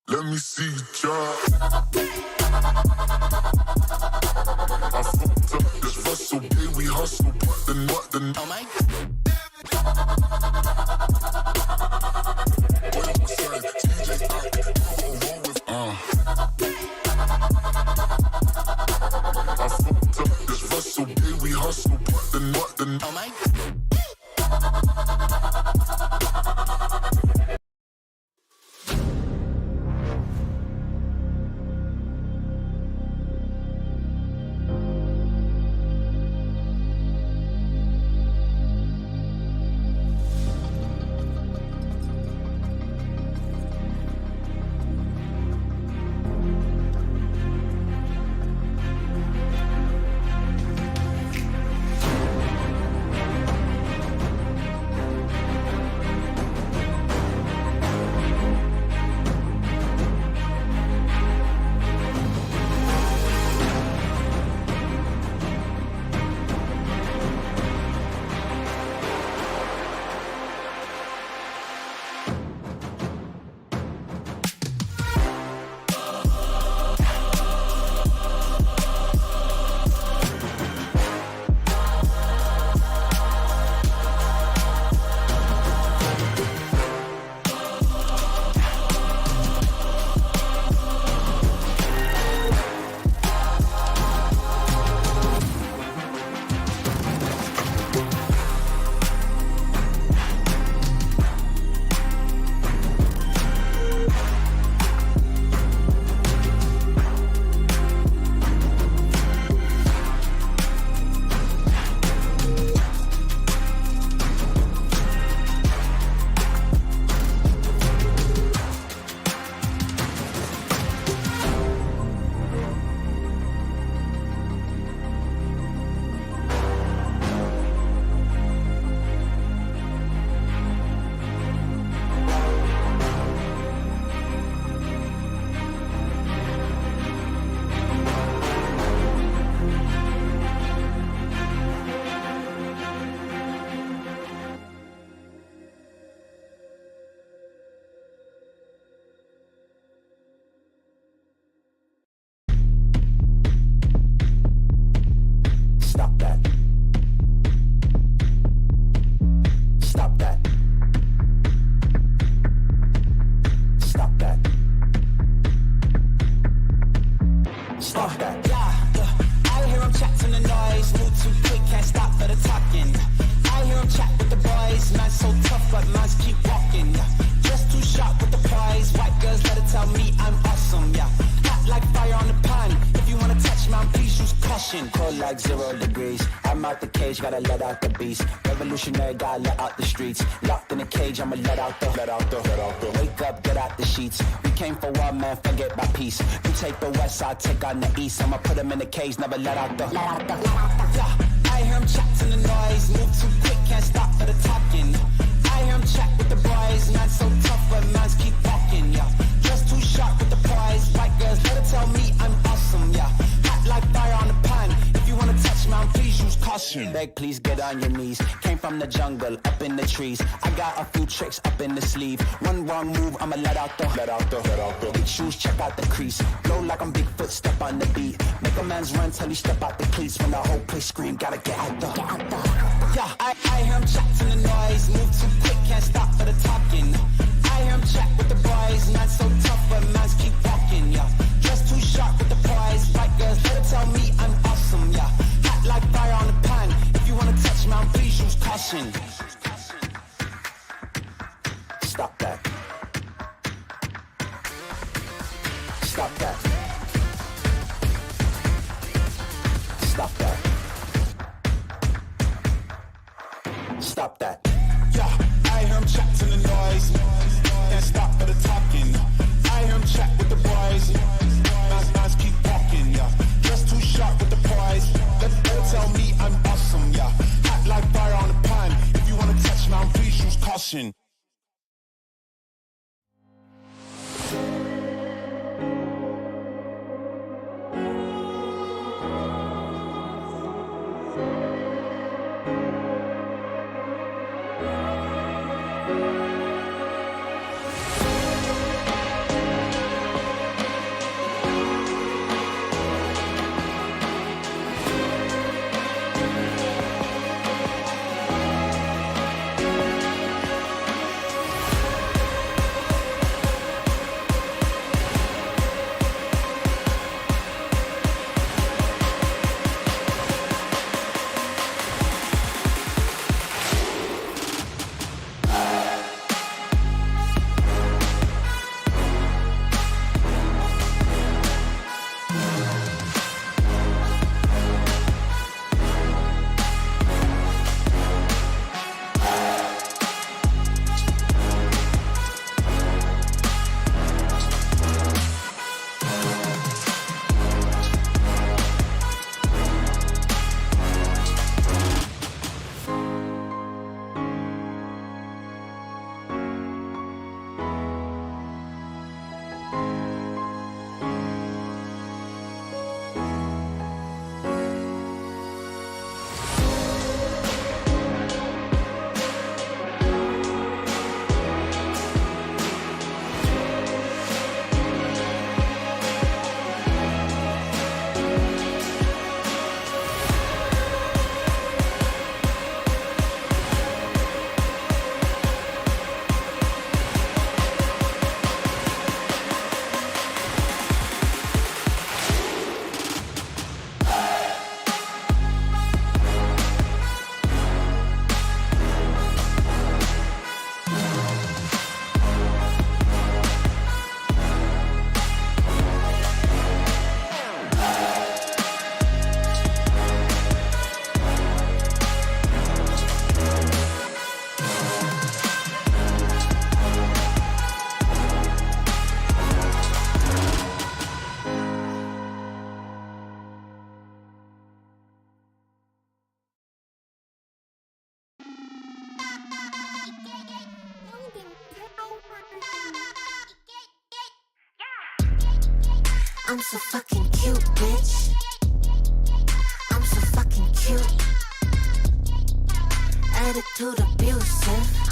Let me see you try. I fucked up this Russell, yeah, we hustle, but the Oh my. I fucked up this Russell, yeah, we hustle, but the Oh my. Cold like 0 degrees. I'm out the cage, gotta let out the beast. Revolutionary, gotta let out the streets. Locked in a cage, I'ma let out the. Wake up, get out the sheets. We came for one man, forget my peace. You take the west, I take on the east. I'ma put him in the cage, never let out the. Yeah, I hear him chatting the noise. Move too quick, can't stop for the talking. I hear him chat with the boys. Man so tough, but mans keep walking. Yeah, just too sharp with the prize. White girls, let her tell me I'm awesome. Yeah, hot like fire on the pan. If you wanna touch me, please use caution. Beg, please get on your knees. Came from the jungle, up in the trees. I got a few tricks up in the sleeve. One wrong move, I'ma let out the. Big shoes, check out the crease. Blow like I'm Bigfoot, step on the beat. Make a man's run till he step out the cleats. When the whole place scream, gotta get out the. Yeah, I hear him chatting the noise. Move too quick, can't stop for the talking. I hear him chat with the boys. Not so tough, but mans keep walking. Yeah, just too sharp with the prize. White girls, let her tell me I'm awesome. Yeah, hot like fire on the pan. If you wanna touch me, please use caution. Stop that. Stop that. Stop that. Stop that. Yeah, I hear him chatting the noise. Can't stop for the talking. I hear him chat with the boys. Nice keep walking, yeah. Just too sharp with the prize. Let her tell me I'm awesome, yeah. Hot like fire on the pan. If you wanna touch me, please use caution. I'm so fucking cute, bitch. I'm so fucking cute. Attitude abusive.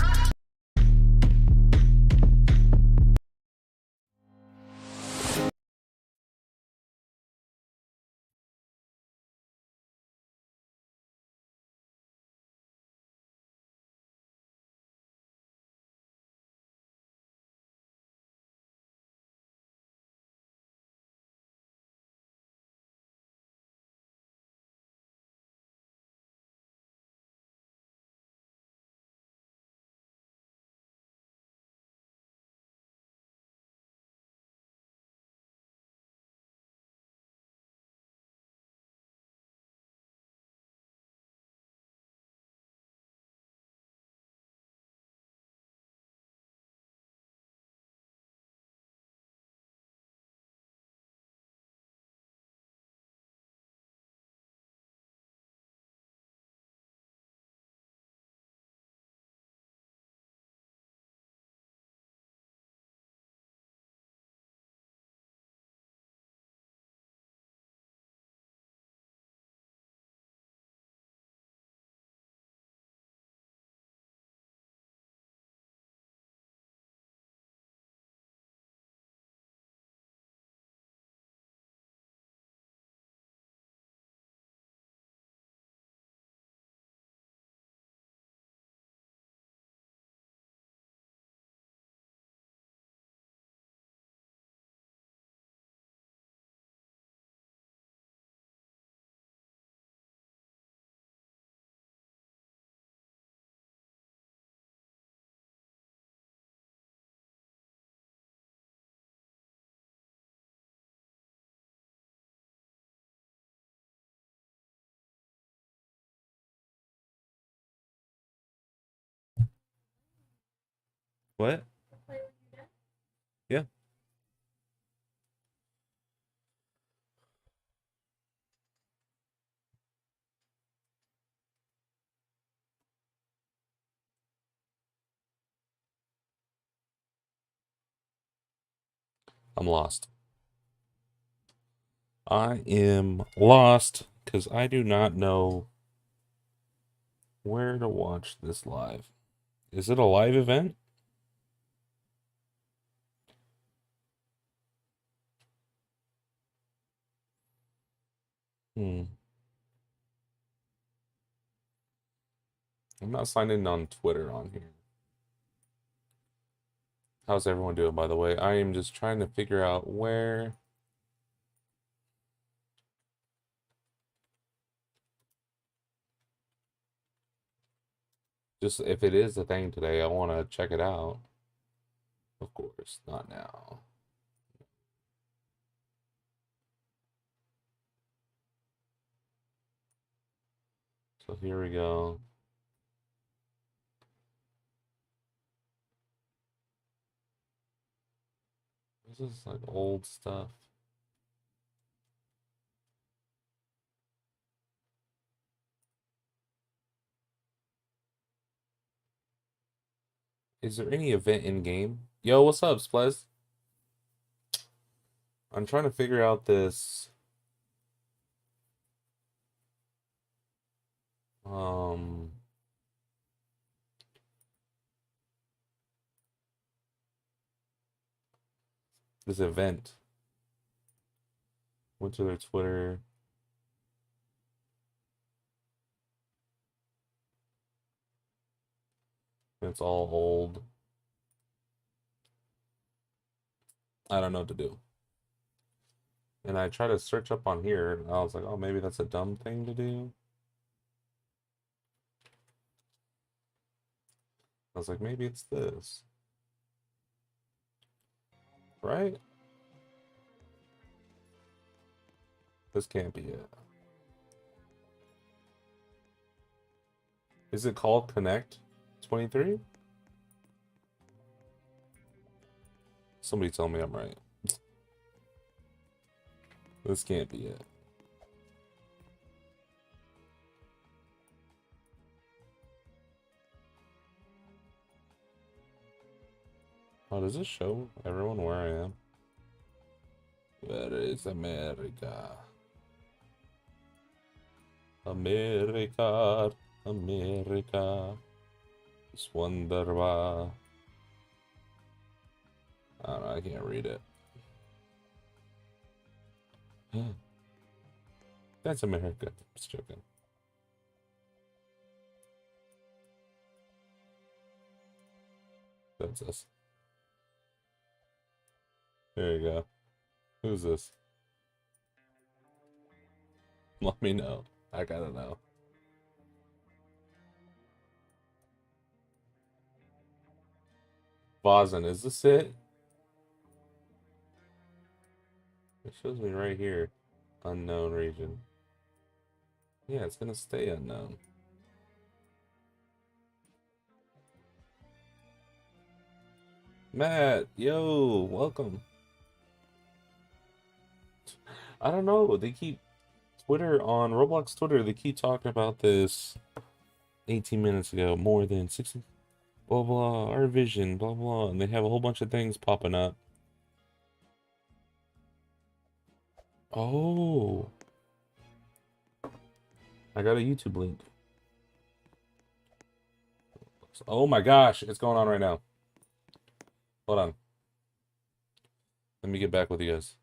What? Yeah. I'm lost. I am lost because I do not know where to watch this live. Is it a live event? I'm not signed in on Twitter on here. How's everyone doing, by the way? I am just trying to figure out where. Just if it is a thing today, I want to check it out. Of course, not now. So here we go. This is like old stuff. Is there any event in game? Yo, what's up, Splez? I'm trying to figure out this. Um, this event. Went to their Twitter. It's all old. I don't know what to do. And I try to search up on here, and I was like, oh, maybe that's a dumb thing to do. I was like, maybe it's this. Right? This can't be it. Is it called Connect 23? Somebody tell me I'm right. This can't be it. Oh, does this show everyone where I am? Where is America? America, America. Just wonder why. I don't know, I can't read it. That's America. Just joking. That's us. There you go. Who's this? Let me know. I gotta know. Bosin, is this it? It shows me right here. Unknown region. Yeah, it's gonna stay unknown. Matt, yo, welcome. I don't know. They keep Twitter on Roblox Twitter. They keep talking about this 18 minutes ago. More than 60. Blah blah. Our vision. Blah blah. And they have a whole bunch of things popping up. Oh. I got a YouTube link. Oh my gosh, it's going on right now. Hold on. Let me get back with you guys.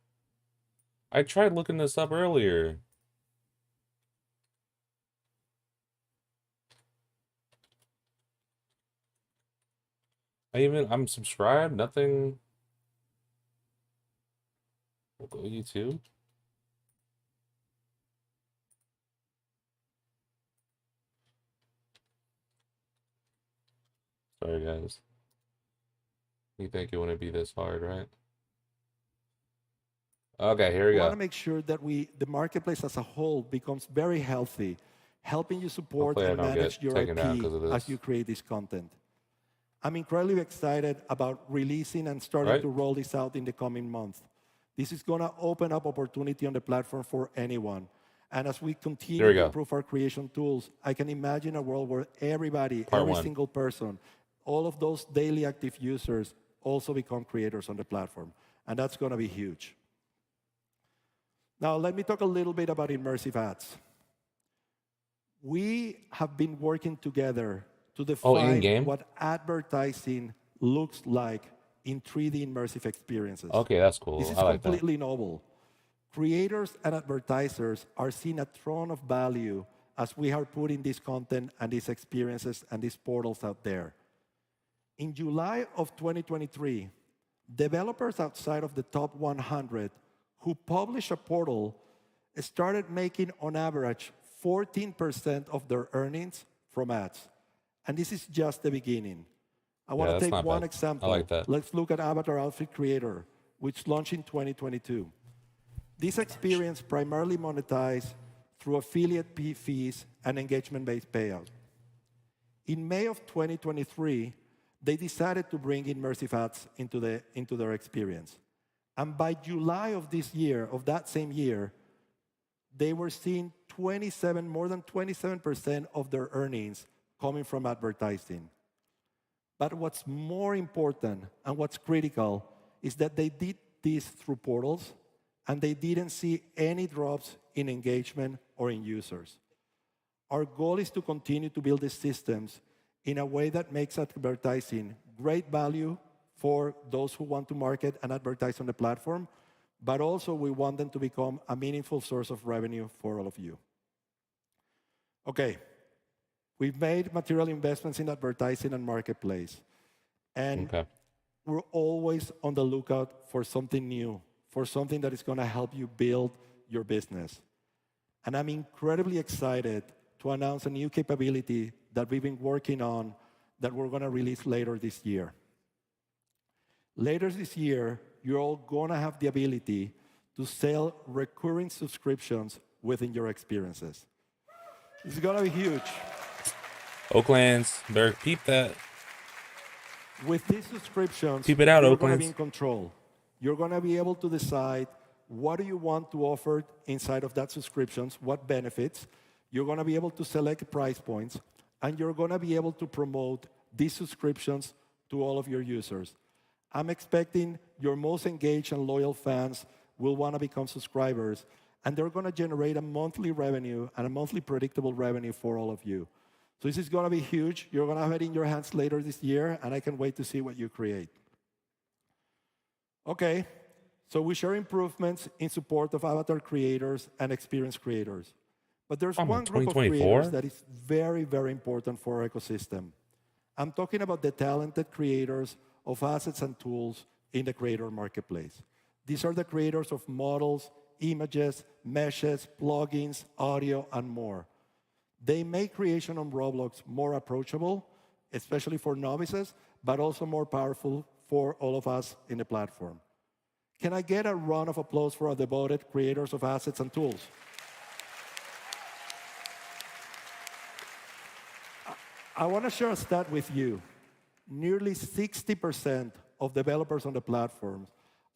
I tried looking this up earlier. I'm subscribed, nothing. We'll go YouTube. Sorry, guys. You think it wouldn't be this hard, right? Okay, here we We go. want to make sure that the marketplace as a whole becomes very healthy, helping you support Hopefully I and don't manage get your taken down IP 'cause of as this. you create this content. I'm incredibly excited about releasing and starting Right? to roll this out in the coming months. This is going to open up opportunity on the platform for anyone. And as we Here continue we to go. improve our creation tools, I can imagine a world where everybody, Part every one. single person, all of those daily active users also become creators on the platform. And that's going to be huge. Now, let me talk a little bit about immersive ads. We have been working together to define in-game? what advertising looks like in 3D immersive experiences. Okay, that's cool. This is I like that. completely novel. Creators and advertisers are seeing a ton of value as we are putting this content and these experiences and these portals out there. In July of 2023, developers outside of the top 100 who publish a portal started making, on average, 14% of their earnings from ads. And this is just the beginning. I want to that's take not one bad. example. I like that. Let's look at Avatar Outfit Creator, which launched in 2022. This experience primarily monetized through affiliate fees and engagement-based payout. In May of 2023, they decided to bring immersive ads into their experience. And by July of this year, of that same year, they were seeing more than 27% of their earnings coming from advertising. But what's more important and what's critical is that they did this through portals and they didn't see any drops in engagement or in users. Our goal is to continue to build these systems in a way that makes advertising great value for those who want to market and advertise on the platform, but also we want them to become a meaningful source of revenue for all of you. Okay, we've made material investments in advertising and marketplace, and we're always on the lookout for something new, for something that is going to help you build your business. And I'm incredibly excited to announce a new capability that we've been working on that we're going to release later this year. Later this year, you're all going to have the ability to sell recurring subscriptions within your experiences. It's going to be huge. Oaklands, better peep that. With these subscriptions, Keep it out, you're going to be Oaklands. in control. You're going to be able to decide what do you want to offer inside of that subscriptions, what benefits. You're going to be able to select price points, and you're going to be able to promote these subscriptions to all of your users. I'm expecting your most engaged and loyal fans will want to become subscribers, and they're going to generate a monthly revenue and a monthly predictable revenue for all of you. So this is going to be huge. You're going to have it in your hands later this year, and I can't wait to see what you create. Okay, so we share improvements in support of avatar creators and experience creators. But there's one group of creators that is very, very important for our ecosystem. I'm talking about the talented creators of assets and tools in the creator marketplace. These are the creators of models, images, meshes, plugins, audio, and more. They make creation on Roblox more approachable, especially for novices, but also more powerful for all of us in the platform. Can I get a round of applause for our devoted creators of assets and tools? I want to share a stat with you. Nearly 60% of developers on the platform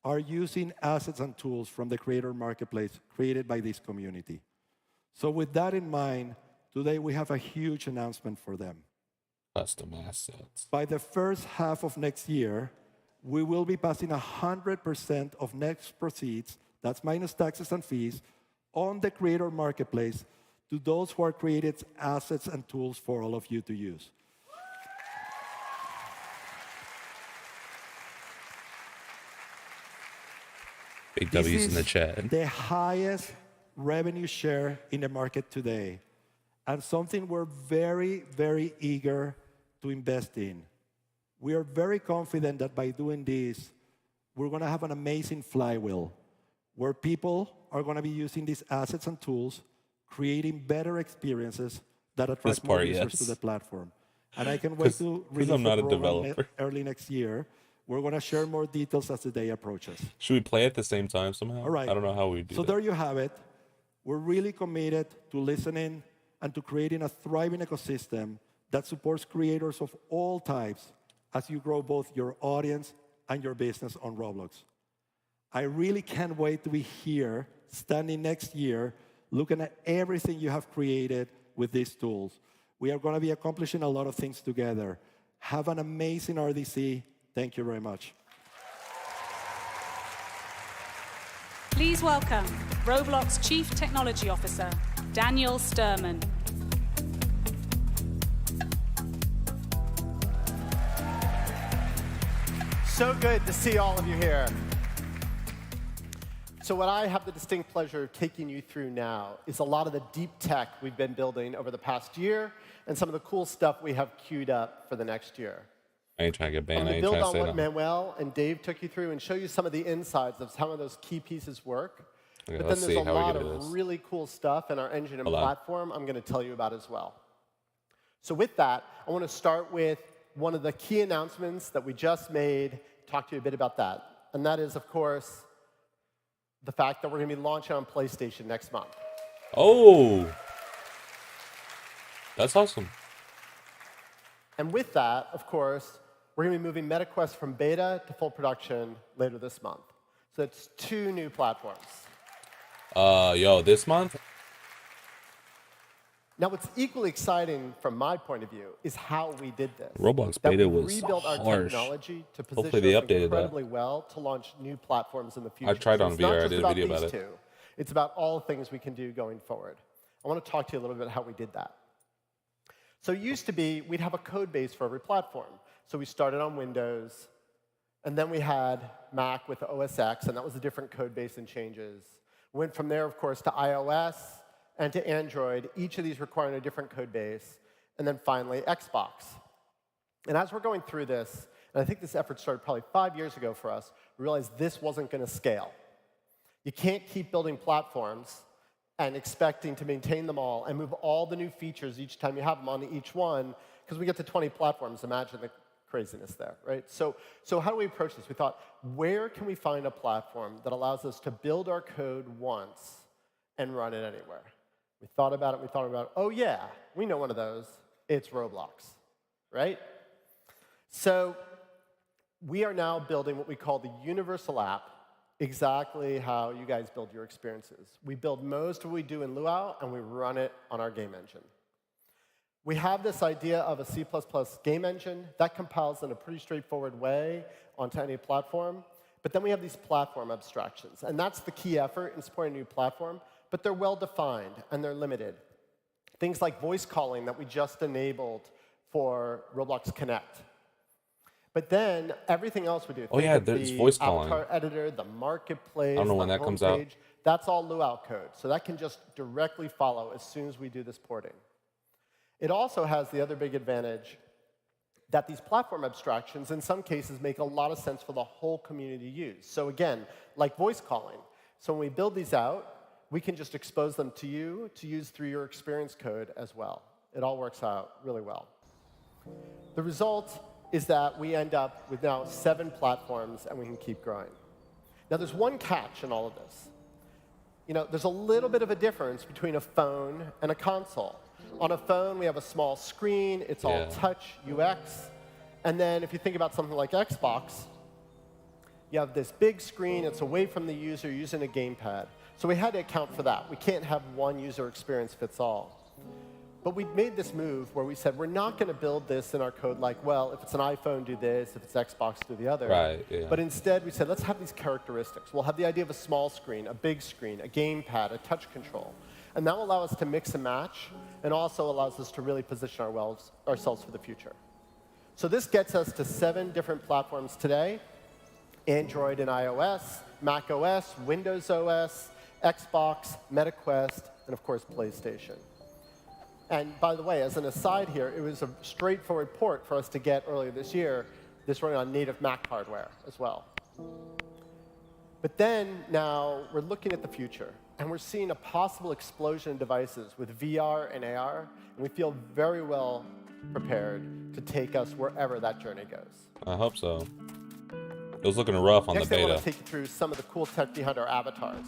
are using assets and tools from the creator marketplace created by this community. So with that in mind, today we have a huge announcement for them. Custom assets. By the first half of next year, we will be passing 100% of net proceeds, that's minus taxes and fees, on the creator marketplace to those who are created assets and tools for all of you to use. Big W's in the chat. The highest revenue share in the market today, and something we're very, very eager to invest in. We are very confident that by doing this, we're going to have an amazing flywheel where people are going to be using these assets and tools, creating better experiences that attract more users to the platform. And I can wait to release the program early next year. We're going to share more details as the day approaches. Should we play at the same time somehow? All right. I don't know how we do that. So there you have it. We're really committed to listening and to creating a thriving ecosystem that supports creators of all types as you grow both your audience and your business on Roblox. I really can't wait to be here, standing next year, looking at everything you have created with these tools. We are going to be accomplishing a lot of things together. Have an amazing RDC. Thank you very much. Please welcome Roblox Chief Technology Officer, Daniel Sturman. So good to see all of you here. So what I have the distinct pleasure of taking you through now is a lot of the deep tech we've been building over the past year and some of the cool stuff we have queued up for the next year. I ain't trying to get banned. I'm I going ain't to build trying to on say what nothing. Manuel and Dave took you through and show you some of the insides of how those key pieces work. Okay, but let's then there's see a how we lot get to of this. really cool stuff in our engine and Hold on. platform I'm going to tell you about as well. So with that, I want to start with one of the key announcements that we just made, talk to you a bit about that. And that is, of course, the fact that we're going to be launching on PlayStation next month. Oh, that's awesome. And with that, of course, we're going to be moving MetaQuest from beta to full production later this month. So it's 2 new platforms. Yo, this month? Now, what's equally exciting from my point of view is how we did this. Roblox That beta we was rebuilt our harsh. technology to Hopefully position they us updated that. incredibly well to launch new platforms in the future. I tried So on it's not VR. I just did a video about these it. two. It's about all the things we can do going forward. I want to talk to you a little bit about how we did that. So it used to be we'd have a code base for every platform. So we started on Windows, and then we had Mac with the OS X, and that was a different code base and changes. Went from there, of course, to iOS and to Android, each of these requiring a different code base, and then finally Xbox. And as we're going through this, and I think this effort started probably 5 years ago for us, we realized this wasn't going to scale. You can't keep building platforms and expecting to maintain them all and move all the new features each time you have them onto each one, because we get to 20 platforms. Imagine the craziness there, right? So how do we approach this? We thought, where can we find a platform that allows us to build our code once and run it anywhere? We thought about it, we thought about it. Oh yeah, we know one of those. It's Roblox, right? So we are now building what we call the universal app, exactly how you guys build your experiences. We build most of what we do in Luau, and we run it on our game engine. We have this idea of a C++ game engine that compiles in a pretty straightforward way onto any platform. But then we have these platform abstractions. And that's the key effort in supporting a new platform. But they're well-defined, and they're limited. Things like voice calling that we just enabled for Roblox Connect. But then everything else we do. Oh, yeah, there's voice calling. Avatar editor, the marketplace, I don't know when the that comes out. homepage, that's all Luau code. So that can just directly follow as soon as we do this porting. It also has the other big advantage that these platform abstractions, in some cases, make a lot of sense for the whole community to use. So again, like voice calling. So when we build these out, we can just expose them to you to use through your experience code as well. It all works out really well. The result is that we end up with now 7 platforms, and we can keep growing. Now, there's one catch in all of this. You know, there's a little bit of a difference between a phone and a console. On a phone, we have a small screen. It's all touch, UX. And then if you think about something like Xbox, you have this big screen. It's away from the user using a gamepad. So we had to account for that. We can't have one user experience fits all. But we made this move where we said, we're not going to build this in our code like, well, if it's an iPhone, do this. If it's Xbox, do the other. Right, yeah. But instead, we said, let's have these characteristics. We'll have the idea of a small screen, a big screen, a gamepad, a touch control. And that will allow us to mix and match, and also allows us to really position ourselves for the future. So this gets us to 7 different platforms today: Android and iOS, Mac OS, Windows OS, Xbox, MetaQuest, and of course, PlayStation. And by the way, as an aside here, it was a straightforward port for us to get earlier this year, this running on native Mac hardware as well. But then now we're looking at the future, and we're seeing a possible explosion in devices with VR and AR, and we feel very well prepared to take us wherever that journey goes. I hope so. It was looking rough on the Next, I beta. want to take you through some of the cool tech behind our avatars.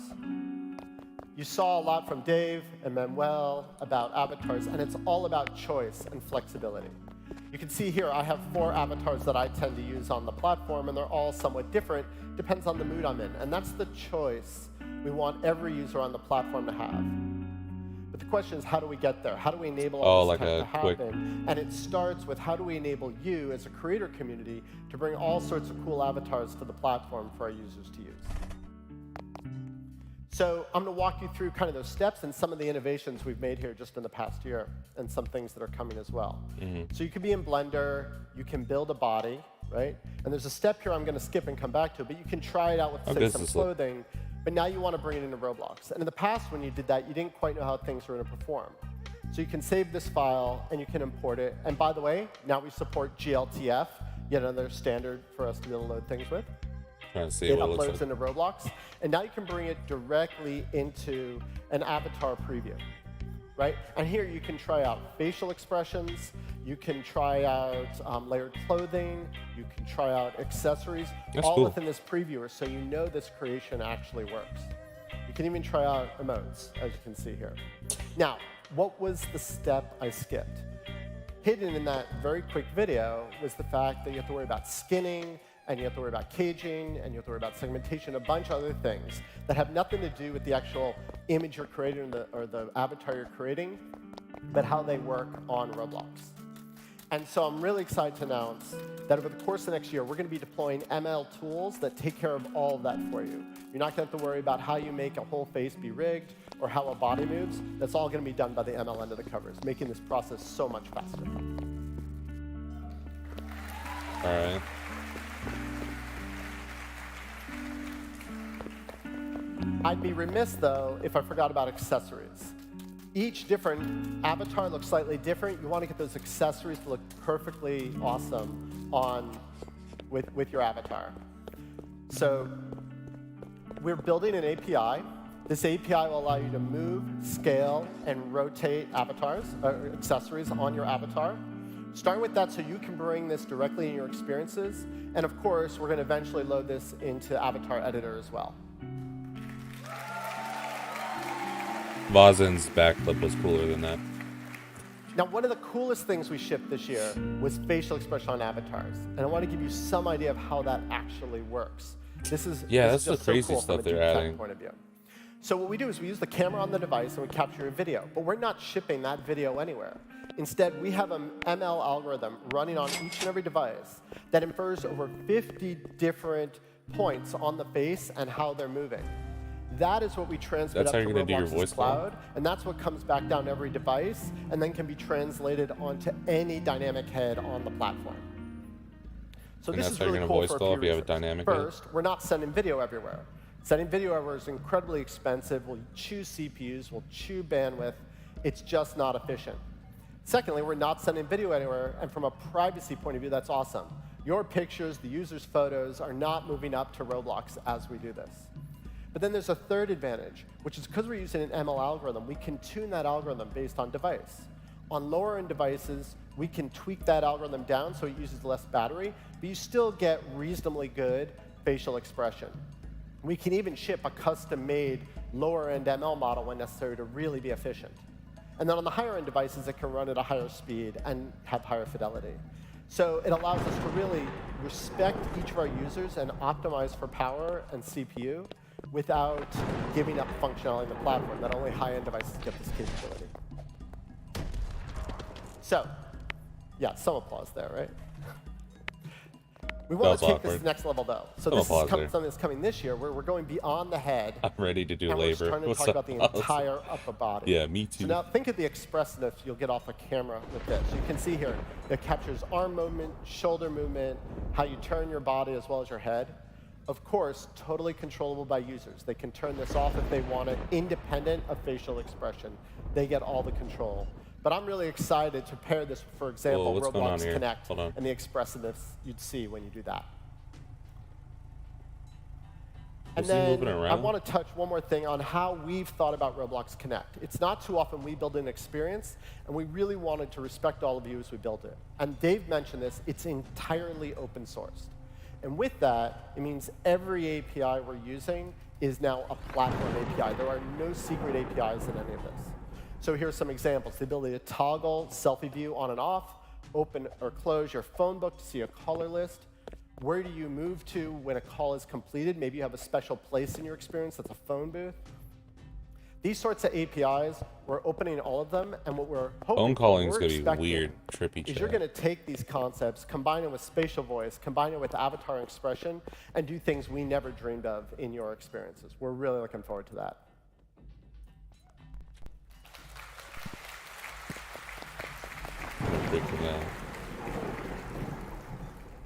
You saw a lot from Dave and Manuel about avatars, and it's all about choice and flexibility. You can see here I have 4 avatars that I tend to use on the platform, and they're all somewhat different. Depends on the mood I'm in. And that's the choice we want every user on the platform to have. But the question is, how do we get there? How do we enable all this tech to happen? And it starts with, how do we enable you as a creator community to bring all sorts of cool avatars to the platform for our users to use? So I'm going to walk you through kind of those steps and some of the innovations we've made here just in the past year, and some things that are coming as well. So you can be in Blender. You can build a body, right? And there's a step here I'm going to skip and come back to, but you can try it out with, say, some clothing. But now you want to bring it into Roblox. And in the past, when you did that, you didn't quite know how things were going to perform. So you can save this file, and you can import it. And by the way, now we support GLTF, yet another standard for us to be able to load things with. Trying to see it what it looks uploads like. into Roblox. And now you can bring it directly into an avatar preview, right? And here you can try out facial expressions. You can try out layered clothing. You can try out accessories, all cool. within this previewer, so you know this creation actually works. You can even try out emotes, as you can see here. Now, what was the step I skipped? Hidden in that very quick video was the fact that you have to worry about skinning, and you have to worry about caging, and you have to worry about segmentation, a bunch of other things that have nothing to do with the actual image you're creating or the avatar you're creating, but how they work on Roblox. And so I'm really excited to announce that over the course of the next year, we're going to be deploying ML tools that take care of all of that for you. You're not going to have to worry about how you make a whole face be rigged or how a body moves. That's all going to be done by the ML under the covers, making this process so much faster. All right. I'd be remiss, though, if I forgot about accessories. Each different avatar looks slightly different. You want to get those accessories to look perfectly awesome with your avatar. So we're building an API. This API will allow you to move, scale, and rotate avatars, accessories on your avatar. Starting with that so you can bring this directly in your experiences. And of course, we're going to eventually load this into Avatar Editor as well. Vazen's backflip was cooler than that. Now, one of the coolest things we shipped this year was facial expression on avatars. And I want to give you some idea of how that actually works. This is that's the just so crazy cool stuff from a they're deep tech adding. point of view. So what we do is we use the camera on the device and we capture a video. But we're not shipping that video anywhere. Instead, we have an ML algorithm running on each and every device that infers over 50 different points on the face and how they're moving. That is what we transmit That's up how to you're gonna do your Roblox's voice call? cloud, and that's what comes back down to every device, and then can be translated onto any dynamic head on the platform. So And this that's is how you're really gonna cool voice for a call few if you have a reasons. dynamic head? First, we're not sending video everywhere. Sending video everywhere is incredibly expensive. We'll chew CPUs, we'll chew bandwidth. It's just not efficient. Secondly, we're not sending video anywhere, and from a privacy point of view, that's awesome. Your pictures, the user's photos, are not moving up to Roblox as we do this. But then there's a third advantage, which is because we're using an ML algorithm, we can tune that algorithm based on device. On lower-end devices, we can tweak that algorithm down so it uses less battery, but you still get reasonably good facial expression. We can even ship a custom-made lower-end ML model when necessary to really be efficient. And then on the higher-end devices, it can run at a higher speed and have higher fidelity. So it allows us to really respect each of our users and optimize for power and CPU without giving up functionality in the platform, that only high-end devices get this capability. So, yeah, some applause there, right? We want to take this next level, though. So this is something that's coming this year, where we're going beyond the head. I'm ready to do and labor. We're starting to talk about the entire upper body. Yeah, me too. So now think of the expressiveness you'll get off a camera with this. You can see here, it captures arm movement, shoulder movement, how you turn your body as well as your head. Of course, totally controllable by users. They can turn this off if they want it, independent of facial expression. They get all the control. But I'm really excited to pair this, for example, Roblox Connect and the expressiveness you'd see when you do that. And then I want to touch one more thing on how we've thought about Roblox Connect. It's not too often we build an experience, and we really wanted to respect all of you as we build it. And Dave mentioned this, it's entirely open sourced. And with that, it means every API we're using is now a platform API. There are no secret APIs in any of this. So here's some examples. The ability to toggle selfie view on and off, open or close your phone book to see a caller list. Where do you move to when a call is completed? Maybe you have a special place in your experience that's a phone booth. These sorts of APIs, we're opening all of them, and what we're hoping phone calling is going to be weird, trippy is you're going to take these concepts, combine it with spatial voice, combine it with avatar expression, and do things we never dreamed of in your experiences. We're really looking forward to that.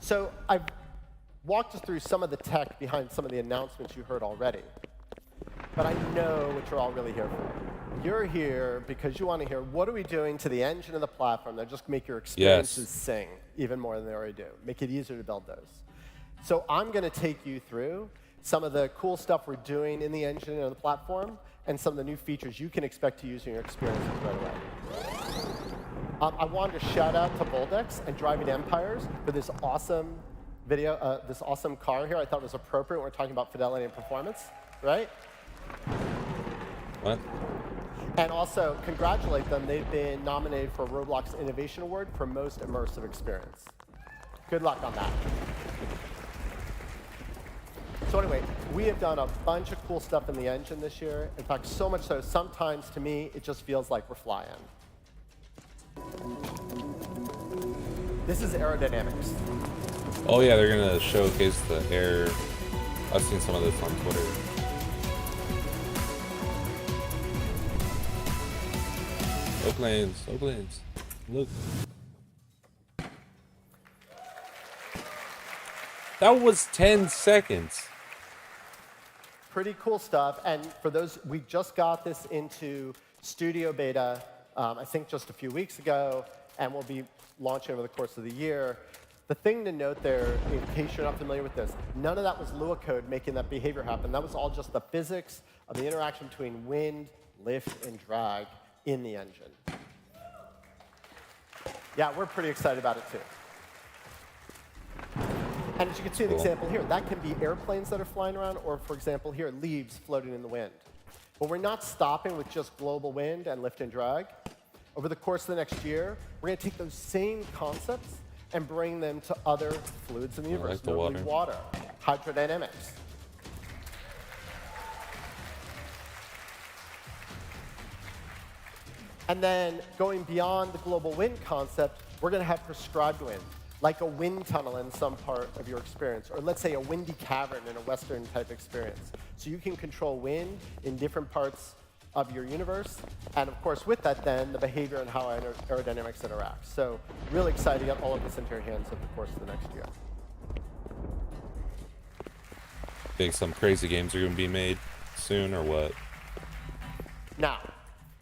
So I've walked us through some of the tech behind some of the announcements you heard already. But I know what you're all really here for. You're here because you want to hear, what are we doing to the engine and the platform that just make your experiences sing even more than they already do, make it easier to build those. So I'm going to take you through some of the cool stuff we're doing in the engine and the platform, and some of the new features you can expect to use in your experiences right away. I wanted to shout out to Boldex and Driving Empires for this awesome video, this awesome car here. I thought it was appropriate when we're talking about fidelity and performance, right? What? And also congratulate them. They've been nominated for a Roblox Innovation Award for Most Immersive Experience. Good luck on that. So anyway, we have done a bunch of cool stuff in the engine this year. In fact, so much so, sometimes to me, it just feels like we're flying. This is aerodynamics. Oh yeah, they're gonna showcase the air. I've seen some of this on Twitter. Oaklands, look. That was 10 seconds. Pretty cool stuff. And for those, we just got this into studio beta, I think just a few weeks ago, and we'll be launching over the course of the year. The thing to note there, in case you're not familiar with this, none of that was Lua code making that behavior happen. That was all just the physics of the interaction between wind, lift, and drag in the engine. Yeah, we're pretty excited about it, too. And as you can see in the example here, that can be airplanes that are flying around, or, for example, here, leaves floating in the wind. But we're not stopping with just global wind and lift and drag. Over the course of the next year, we're going to take those same concepts and bring them to other fluids in the universe, notably water, hydrodynamics. And then going beyond the global wind concept, we're going to have prescribed wind, like a wind tunnel in some part of your experience, or let's say a windy cavern in a Western type experience. So you can control wind in different parts of your universe, and of course with that then, the behavior and how aerodynamics interact. So really excited to get all of this into your hands over the course of the next year. Think some crazy games are going to be made soon, or what? Now,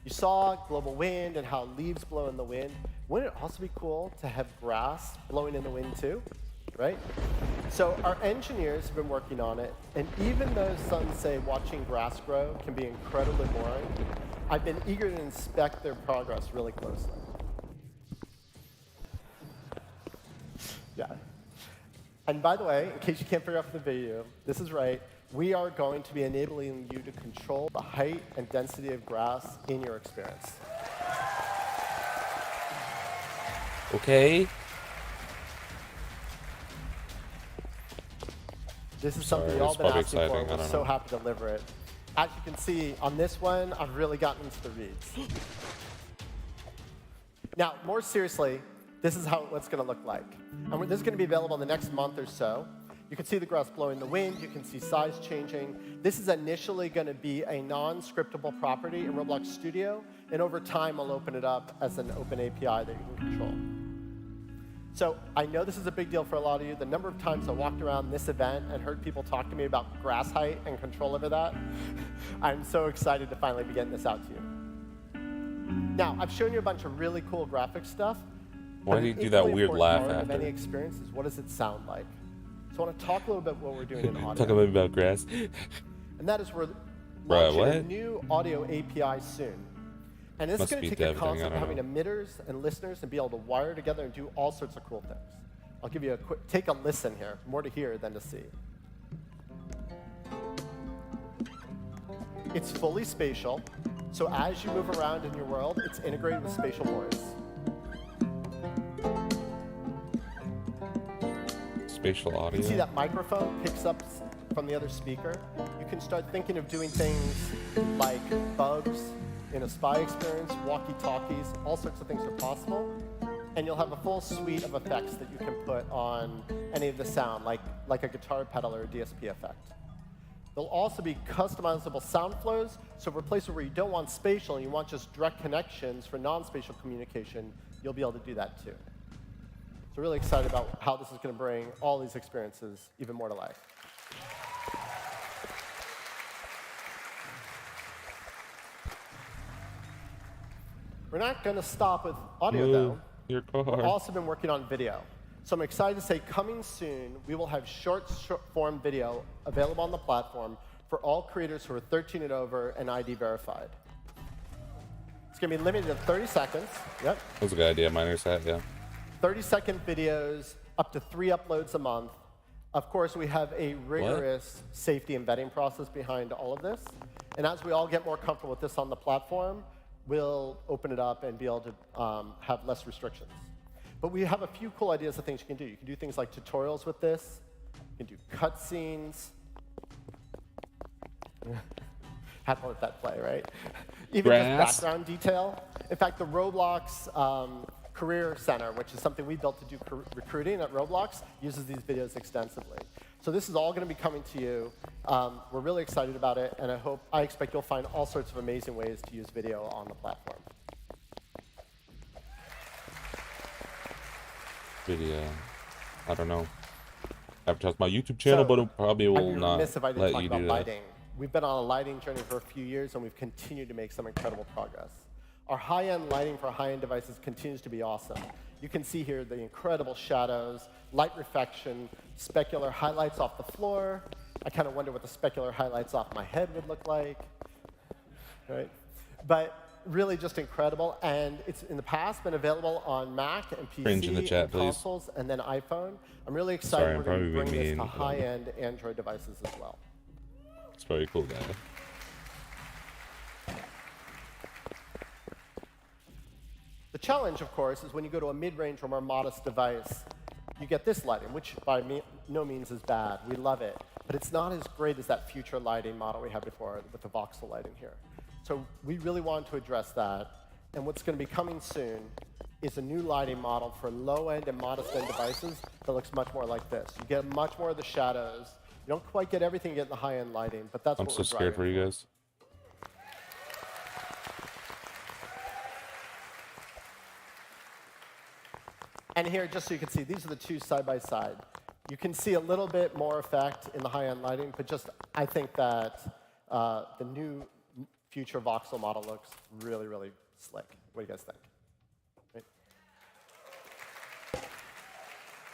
you saw global wind and how leaves blow in the wind. Wouldn't it also be cool to have grass blowing in the wind too, right? So our engineers have been working on it, and even though some say watching grass grow can be incredibly boring, I've been eager to inspect their progress really closely. Yeah. And by the way, in case you can't figure out from the video, this is right. We are going to be enabling you to control the height and density of grass in your experience. Okay. This is Sorry, something y'all it's been probably asking for. exciting, I We're don't so know. happy to deliver it. As you can see, on this one, I've really gotten into the reeds. Now, more seriously, this is what's going to look like. And this is going to be available in the next month or so. You can see the grass blowing in the wind. You can see size changing. This is initially going to be a non-scriptable property in Roblox Studio. And over time, I'll open it up as an open API that you can control. So I know this is a big deal for a lot of you. The number of times I walked around this event and heard people talk to me about grass height and control over that, I'm so excited to finally be getting this out to you. Now, I've shown you a bunch of really cool graphic stuff. Why but do you an do that equally weird important laugh part of any after? experience is what does it sound like? So I want to talk a little bit what we're doing in audio. Talk a bit about grass. And that is we're Bruh, launching a what? new audio API soon. And this Must is going be to take a dev thing, I concept of don't having know. emitters and listeners and be able to wire together and do all sorts of cool things. I'll give you a quick, take a listen here. More to hear than to see. It's fully spatial. So as you move around in your world, it's integrated with spatial voice. Spatial audio. You can see that microphone picks up from the other speaker. You can start thinking of doing things like bugs in a spy experience, walkie-talkies, all sorts of things are possible. And you'll have a full suite of effects that you can put on any of the sound, like a guitar pedal or a DSP effect. There'll also be customizable sound flows, so for places where you don't want spatial and you want just direct connections for non-spatial communication, you'll be able to do that too. So really excited about how this is going to bring all these experiences even more to life. We're not going to stop with audio, though. Your car. We've also been working on video. So I'm excited to say coming soon, we will have short-form video available on the platform for all creators who are 13 and over and ID verified. It's going to be limited to 30 seconds. Yep. That was a good idea. Miner's hat, yeah. 30-second videos, up to 3 uploads a month. Of course, we have a rigorous safety and vetting process behind all of this. And as we all get more comfortable with this on the platform, we'll open it up and be able to have less restrictions. But we have a few cool ideas of things you can do. You can do things like tutorials with this. You can do cutscenes. Had to let that play, right? Even just background detail. In fact, the Roblox Career Center, which is something we built to do recruiting at Roblox, uses these videos extensively. So this is all going to be coming to you. We're really excited about it, and I expect you'll find all sorts of amazing ways to use video on the platform. Video. I don't know. Advertise my YouTube channel, but it probably will not remiss if I didn't let talk you about do that. lighting. We've been on a lighting journey for a few years, and we've continued to make some incredible progress. Our high-end lighting for high-end devices continues to be awesome. You can see here the incredible shadows, light reflection, specular highlights off the floor. I kind of wonder what the specular highlights off my head would look like. Right? But really just incredible, and it's in the past been available on Mac and PC Cringe in the chat, and please. consoles, and then iPhone. I'm really excited Sorry, I'm we're going to probably bring this being to mean. high-end Android devices as well. It's probably a cool guy. The challenge, of course, is when you go to a mid-range or more modest device, you get this lighting, which by no means is bad. We love it. But it's not as great as that future lighting model we had before with the voxel lighting here. So we really wanted to address that And what's going to be coming soon is a new lighting model for low-end and modest-end devices that looks much more like this. You get much more of the shadows. You don't quite get everything you get in the high-end lighting, but that's I'm what so we're scared for driving you guys. And here, just so you can see, these are the two side by side. You can see a little bit more effect in the high-end lighting, but just I think that the new future voxel model looks really, really slick. What do you guys think? Right?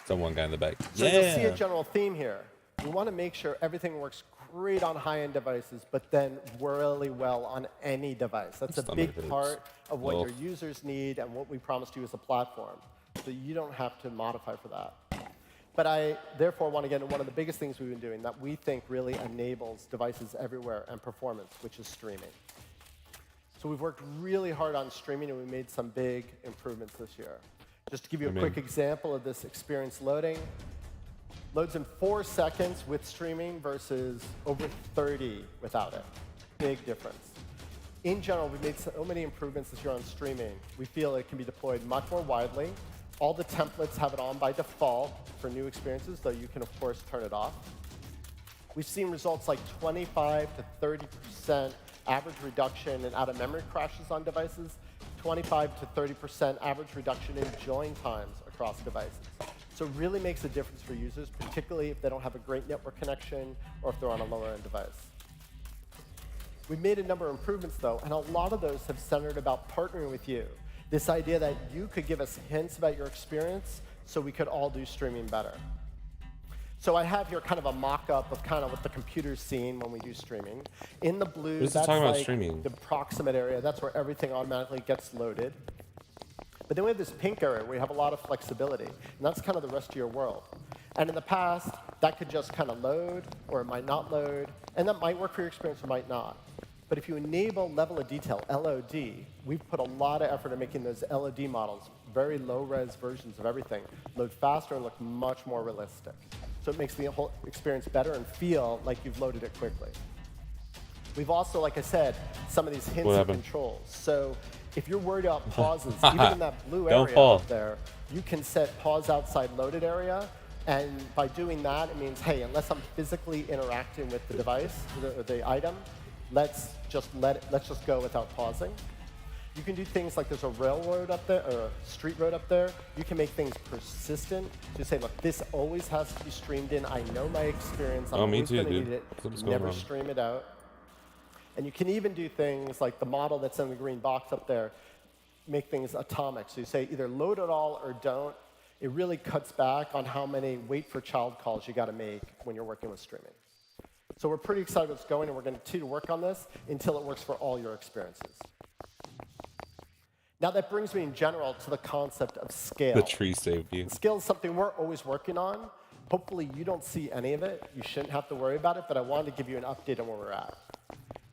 Someone guy in the back. So you'll see a general theme here. We want to make sure everything works great on high-end devices, but then really well on any device. That's a big part of what your users need and what we promised you as a platform. So you don't have to modify for that. But I, therefore, want to get into one of the biggest things we've been doing that we think really enables devices everywhere and performance, which is streaming. So we've worked really hard on streaming, and we made some big improvements this year. Just to give you a quick example of this experience loading. Loads in 4 seconds with streaming versus over 30 without it. Big difference. In general, we've made so many improvements this year on streaming. We feel it can be deployed much more widely. All the templates have it on by default for new experiences, though you can, of course, turn it off. We've seen results like 25 to 30% average reduction in out-of-memory crashes on devices, 25 to 30% average reduction in join times across devices. So it really makes a difference for users, particularly if they don't have a great network connection or if they're on a lower-end device. We've made a number of improvements, though, and a lot of those have centered about partnering with you. This idea that you could give us hints about your experience so we could all do streaming better. So I have here kind of a mock-up of kind of what the computer's seeing when we do streaming. In the blue, that's like the proximate area. That's where everything automatically gets loaded. But then we have this pink area where we have a lot of flexibility, and that's kind of the rest of your world. And in the past, that could just kind of load, or it might not load, and that might work for your experience or might not. But if you enable level of detail, LOD, we've put a lot of effort in making those LOD models, very low-res versions of everything, load faster and look much more realistic. So it makes the whole experience better and feel like you've loaded it quickly. We've also, like I said, some of these hints and controls. So if you're worried about pauses, even in that blue area up there, you can set pause outside loaded area. And by doing that, it means, hey, unless I'm physically interacting with the device, or the item, let's just go without pausing. You can do things like there's a railroad up there, or a street road up there. You can make things persistent. So you say, look, this always has to be streamed in. I know my experience. I'm always going to need it. Never stream it out. And you can even do things like the model that's in the green box up there, make things atomic. So you say either load it all or don't. It really cuts back on how many wait for child calls you got to make when you're working with streaming. So we're pretty excited what's going, and we're going to continue to work on this until it works for all your experiences. Now that brings me in general to the concept of scale. The tree saved you. Scale is something we're always working on. Hopefully you don't see any of it. You shouldn't have to worry about it, but I wanted to give you an update on where we're at.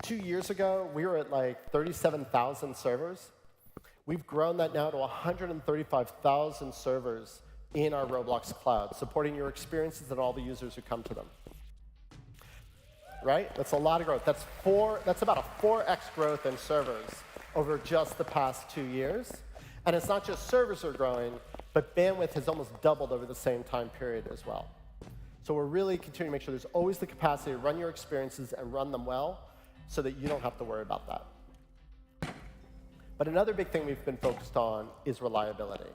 2 years ago, we were at like 37,000 servers. We've grown that now to 135,000 servers in our Roblox cloud, supporting your experiences and all the users who come to them. Right? That's a lot of growth. That's about a 4x growth in servers over just the past 2 years. And it's not just servers are growing, but bandwidth has almost doubled over the same time period as well. So we're really continuing to make sure there's always the capacity to run your experiences and run them well so that you don't have to worry about that. But another big thing we've been focused on is reliability.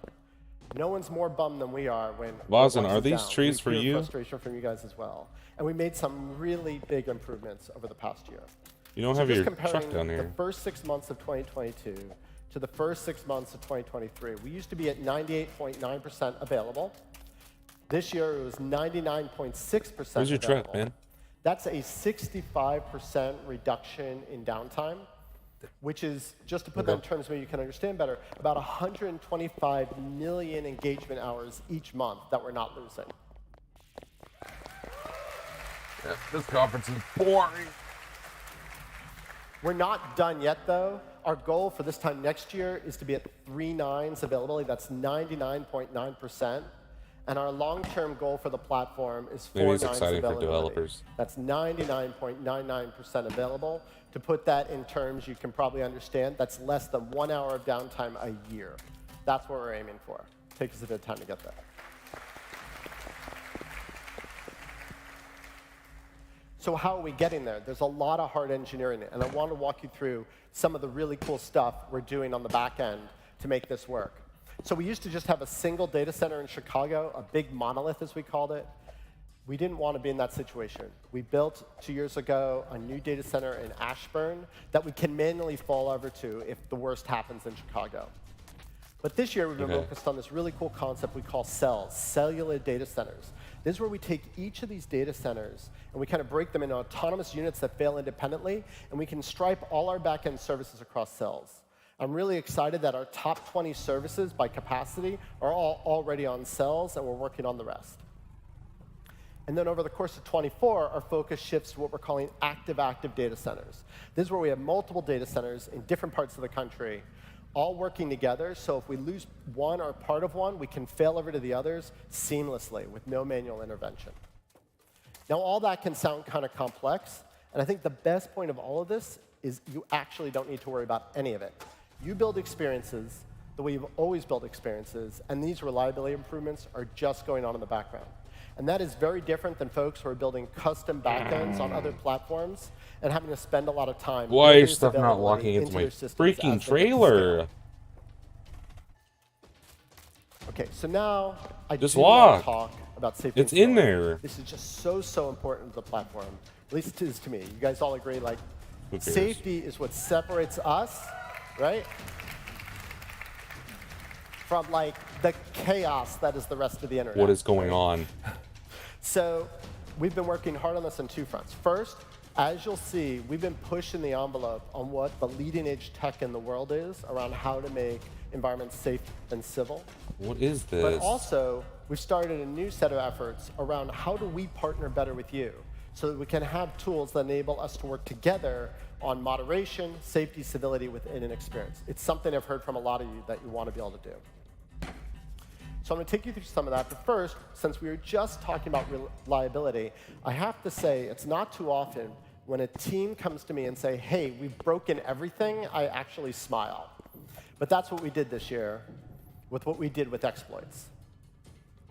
No one's more bummed than we are when Lawson, are these trees for you? Frustration from you guys as well. And we made some really big improvements over the past year. You don't have your truck down here. The first 6 months of 2022 to the first 6 months of 2023, we used to be at 98.9% available. This year it was 99.6%. Where's your truck, man? That's a 65% reduction in downtime, which is, just to put that in terms where you can understand better, about 125 million engagement hours each month that we're not losing. Yeah, this conference is boring. We're not done yet, though. Our goal for this time next year is to be at 3 nines availability. That's 99.9%. And our long-term goal for the platform is 4 Maybe it's nines exciting for availability. developers. That's 99.99% available. To put that in terms you can probably understand, that's less than 1 hour of downtime a year. That's what we're aiming for. Takes us a bit of time to get there. So how are we getting there? There's a lot of hard engineering, and I want to walk you through some of the really cool stuff we're doing on the back end to make this work. So we used to just have a single data center in Chicago, a big monolith, as we called it. We didn't want to be in that situation. We built 2 years ago a new data center in Ashburn that we can manually fall over to if the worst happens in Chicago. But this year, we've been focused on this really cool concept we call cells, cellular data centers. This is where we take each of these data centers and we kind of break them into autonomous units that fail independently, and we can stripe all our back-end services across cells. I'm really excited that our top 20 services by capacity are all already on cells, and we're working on the rest. And then over the course of 24, our focus shifts to what we're calling active-active data centers. This is where we have multiple data centers in different parts of the country, all working together, so if we lose one or part of one, we can fail over to the others seamlessly with no manual intervention. Now, all that can sound kind of complex, and I think the best point of all of this is you actually don't need to worry about any of it. You build experiences the way you've always built experiences, and these reliability improvements are just going on in the background. And that is very different than folks who are building custom backends on other platforms and having to spend a lot of time. Why building is stuff not availability walking into my their systems freaking as they get to trailer? scale. Okay, so now I Just do want to walk. talk about safety. It's and in security. there. This is just so important to the platform. At least it is to me. You guys all agree, like, Who cares? safety is what separates us, right, from like the chaos that is the rest of the internet. What is going on? So we've been working hard on this on two fronts. First, as you'll see, we've been pushing the envelope on what the leading edge tech in the world is around how to make environments safe and civil. What is this? But also, we've started a new set of efforts around how do we partner better with you so that we can have tools that enable us to work together on moderation, safety, civility within an experience. It's something I've heard from a lot of you that you want to be able to do. So I'm going to take you through some of that. But first, since we were just talking about reliability, I have to say it's not too often when a team comes to me and say, hey, we've broken everything, I actually smile. But that's what we did this year with what we did with exploits.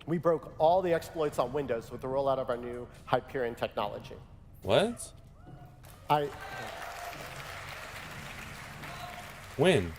We broke all the exploits on Windows with the rollout of our new Hyperion technology. What? When?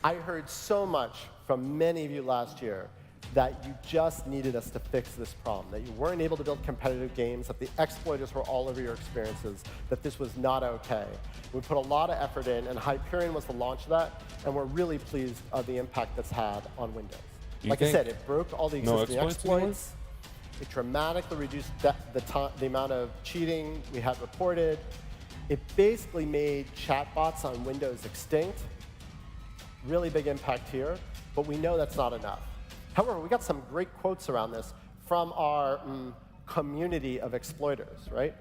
I heard so much from many of you last year that you just needed us to fix this problem, that you weren't able to build competitive games, that the exploiters were all over your experiences, that this was not OK. We put a lot of effort in, and Hyperion was the launch of that, and we're really pleased of the impact that's had on Windows. Like I said, it broke all the existing exploits. It dramatically reduced the amount of cheating we had reported. It basically made chatbots on Windows extinct. Really big impact here, but we know that's not enough. However, we got some great quotes around this from our community of exploiters, right?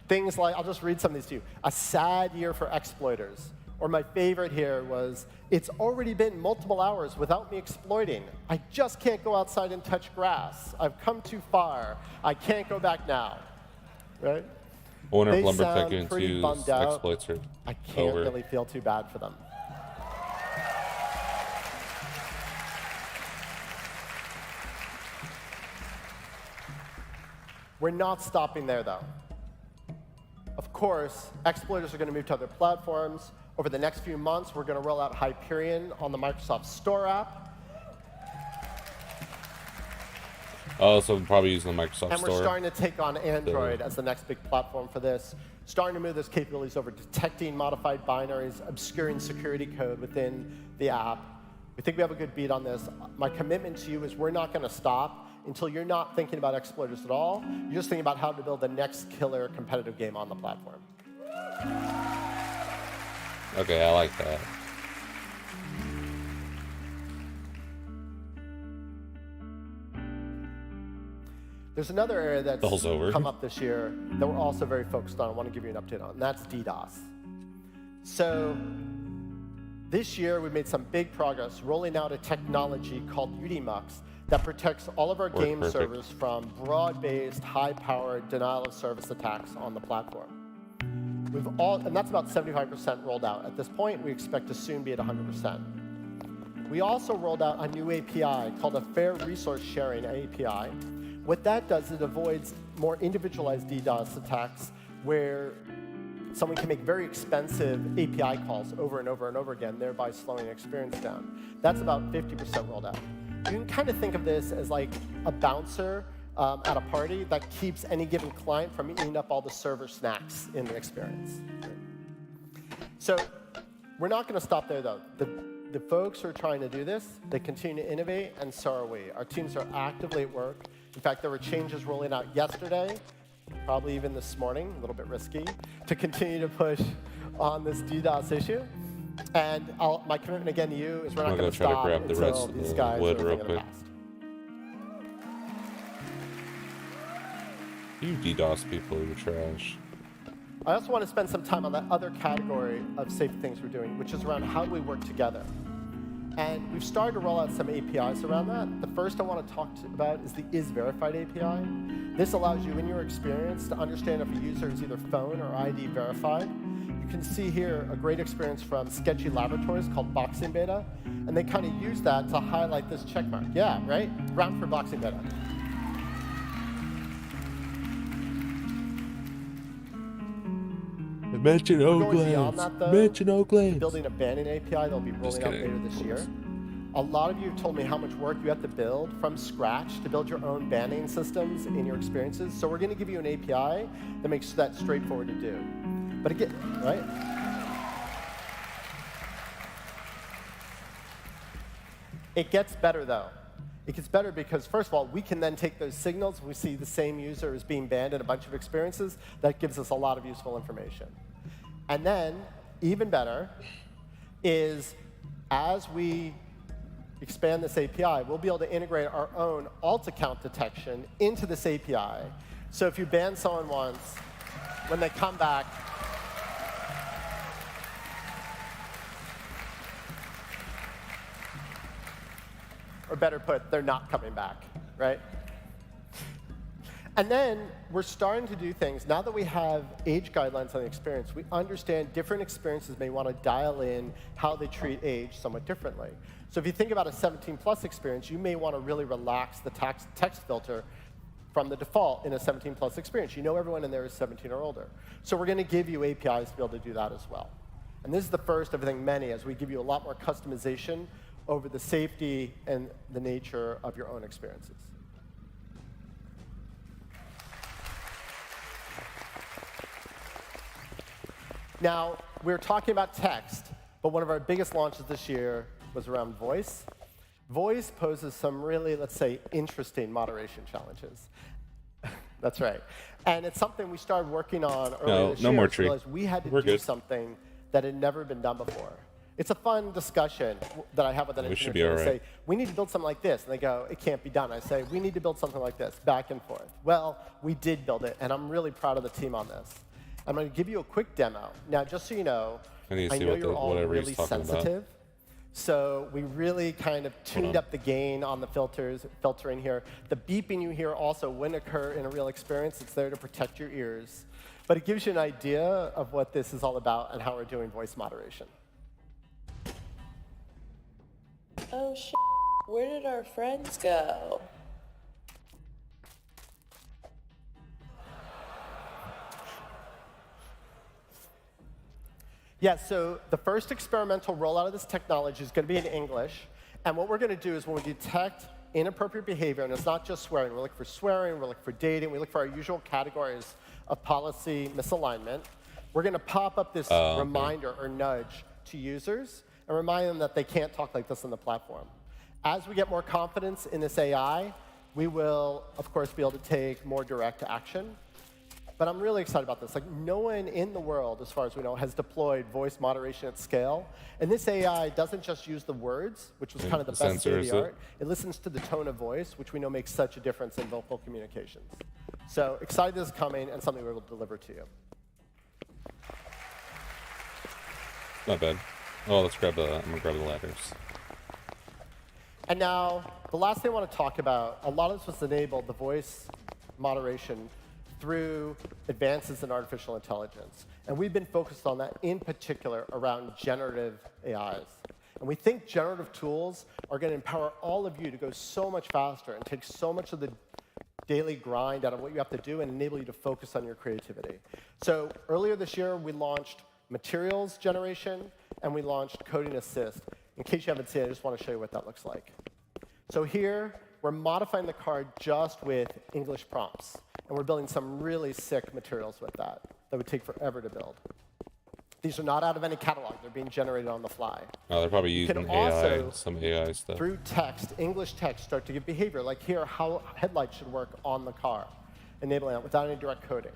Things like, I'll just read some of these to you. A sad year for exploiters. Or my favorite here was, it's already been multiple hours without me exploiting. I just can't go outside and touch grass. I've come too far. I can't go back now, right? I wonder if They Lumber sound Tycoon's pretty used bummed out. exploits are I can't over. really feel too bad for them. We're not stopping there, though. Of course, exploiters are going to move to other platforms. Over the next few months, we're going to roll out Hyperion on the Microsoft Store app. Oh, so I'm probably using the Microsoft And we're Store. starting to take on Android as the next big platform for this. Starting to move those capabilities over, detecting modified binaries, obscuring security code within the app. We think we have a good beat on this. My commitment to you is we're not going to stop until you're not thinking about exploiters at all. You're just thinking about how to build the next killer competitive game on the platform. Okay, I like that. There's another area that's Bell's over. come up this year that we're also very focused on. I want to give you an update on, and that's DDoS. So This year, we've made some big progress rolling out a technology called UDMux that protects all of our game perfect. servers from broad-based, high-powered denial of service attacks on the platform. And that's about 75% rolled out. At this point, we expect to soon be at 100%. We also rolled out a new API called a Fair Resource Sharing API. What that does is it avoids more individualized DDoS attacks where someone can make very expensive API calls over and over and over again, thereby slowing the experience down. That's about 50% rolled out. You can kind of think of this as like a bouncer at a party that keeps any given client from eating up all the server snacks in the experience. So we're not going to stop there, though. The folks who are trying to do this, they continue to innovate, and so are we. Our teams are actively at work. In fact, there were changes rolling out yesterday, probably even this morning, a little bit risky, to continue to push on this DDoS issue. And my commitment again to you is we're not going to stop until these guys are a thing of the past. You DDoS people, you're trash. I also want to spend some time on that other category of safety things we're doing, which is around how do we work together. And we've started to roll out some APIs around that. The first I want to talk about is the isVerified API. This allows you in your experience to understand if a user is either phone or ID verified. You can see here a great experience from Sketchy Laboratories called Boxing Beta. And they kind of use that to highlight this checkmark. Yeah, right? Round for Boxing Beta. Mention Oakland. Mention Oakland. Building a banding API that'll be rolling out later this year. A lot of you have told me how much work you have to build from scratch to build your own banding systems in your experiences. So we're going to give you an API that makes that straightforward to do. But again, right? It gets better, though. It gets better because, first of all, we can then take those signals. We see the same user is being banned in a bunch of experiences. That gives us a lot of useful information. And then, even better, is as we expand this API, we'll be able to integrate our own alt account detection into this API. So if you ban someone once, when they come back, or better put, they're not coming back, right? And then we're starting to do things. Now that we have age guidelines on the experience, we understand different experiences may want to dial in how they treat age somewhat differently. So if you think about a 17+ experience, you may want to really relax the text filter from the default in a 17+ experience. You know everyone in there is 17 or older. So we're going to give you APIs to be able to do that as well. And this is the first of, I think, many, as we give you a lot more customization over the safety and the nature of your own experiences. Now, we're talking about text, but one of our biggest launches this year was around voice. Voice poses some really, let's say, interesting moderation challenges. That's right. And it's something we started working on earlier this year. No more tree. Realized we had to do something that had never been done before. It's a fun discussion that I have with an engineer. They say, we need to build something like this. And they go, it can't be done. I say, we need to build something like this, back and forth. Well, we did build it, and I'm really proud of the team on this. I'm going to give you a quick demo. Now, just so you know, I know you're all really sensitive. So we really kind of tuned up the gain on the filtering here. The beeping you hear also wouldn't occur in a real experience. It's there to protect your ears. But it gives you an idea of what this is all about and how we're doing voice moderation. Oh, shit. Where did our friends go? Yeah, so the first experimental rollout of this technology is going to be in English. And what we're going to do is when we detect inappropriate behavior, and it's not just swearing. We look for swearing, we look for dating, we look for our usual categories of policy misalignment. We're going to pop up this reminder or nudge to users and remind them that they can't talk like this on the platform. As we get more confidence in this AI, we will, of course, be able to take more direct action. But I'm really excited about this. Like, no one in the world, as far as we know, has deployed voice moderation at scale. And this AI doesn't just use the words, which was kind of the best state of the art. It listens to the tone of voice, which we know makes such a difference in vocal communications. So excited this is coming and something we will deliver to you. Not bad. Oh, let's grab the. I'm gonna grab the ladders. And now, the last thing I want to talk about, a lot of this was enabled, the voice moderation, through advances in artificial intelligence. And we've been focused on that in particular around generative AIs. And we think generative tools are going to empower all of you to go so much faster and take so much of the daily grind out of what you have to do and enable you to focus on your creativity. So earlier this year, we launched materials generation, and we launched coding assist. In case you haven't seen it, I just want to show you what that looks like. So here, we're modifying the card just with English prompts. And we're building some really sick materials with that would take forever to build. These are not out of any catalog. They're being generated on the fly. Oh, they're probably You can using AI, also, some AI stuff. through text, English text, start to give behavior, like here, how headlights should work on the car, enabling that without any direct coding.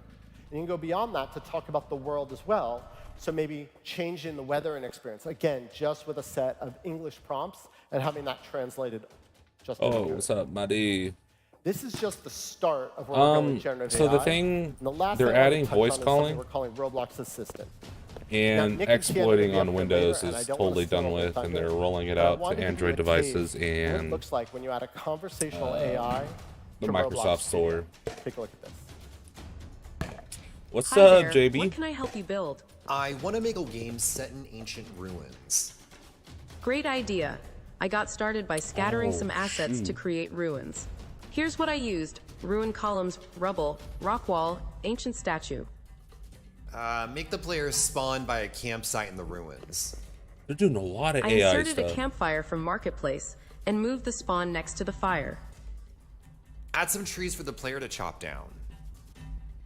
And you can go beyond that to talk about the world as well. So maybe changing the weather and experience, again, just with a set of English prompts and having that translated just Oh, what's up, buddy? This is just the start of where we're going with generative So AI. the thing, And the last they're thing I wanna adding touch voice on is something calling, we're calling Roblox Assistant. and Nick and Tiana exploiting may on be up Windows later, and I is don't wanna totally steal done all their with, and thunder, they're rolling it but I out wanted to give you Android a devices taste of what it and looks like when you add a conversational AI the to Microsoft Roblox Store. Studio. Take a look at this. What's Hi up, there. JB? What can I help you build? I want to make a game set in ancient ruins. Great idea. I got started by scattering Oh, some assets to shoot. create ruins. Here's what I used. Ruin columns, rubble, rock wall, ancient statue. Make the players spawn by a campsite in the ruins. They're doing a lot of I AI inserted stuff. a campfire from Marketplace and moved the spawn next to the fire. Add some trees for the player to chop down.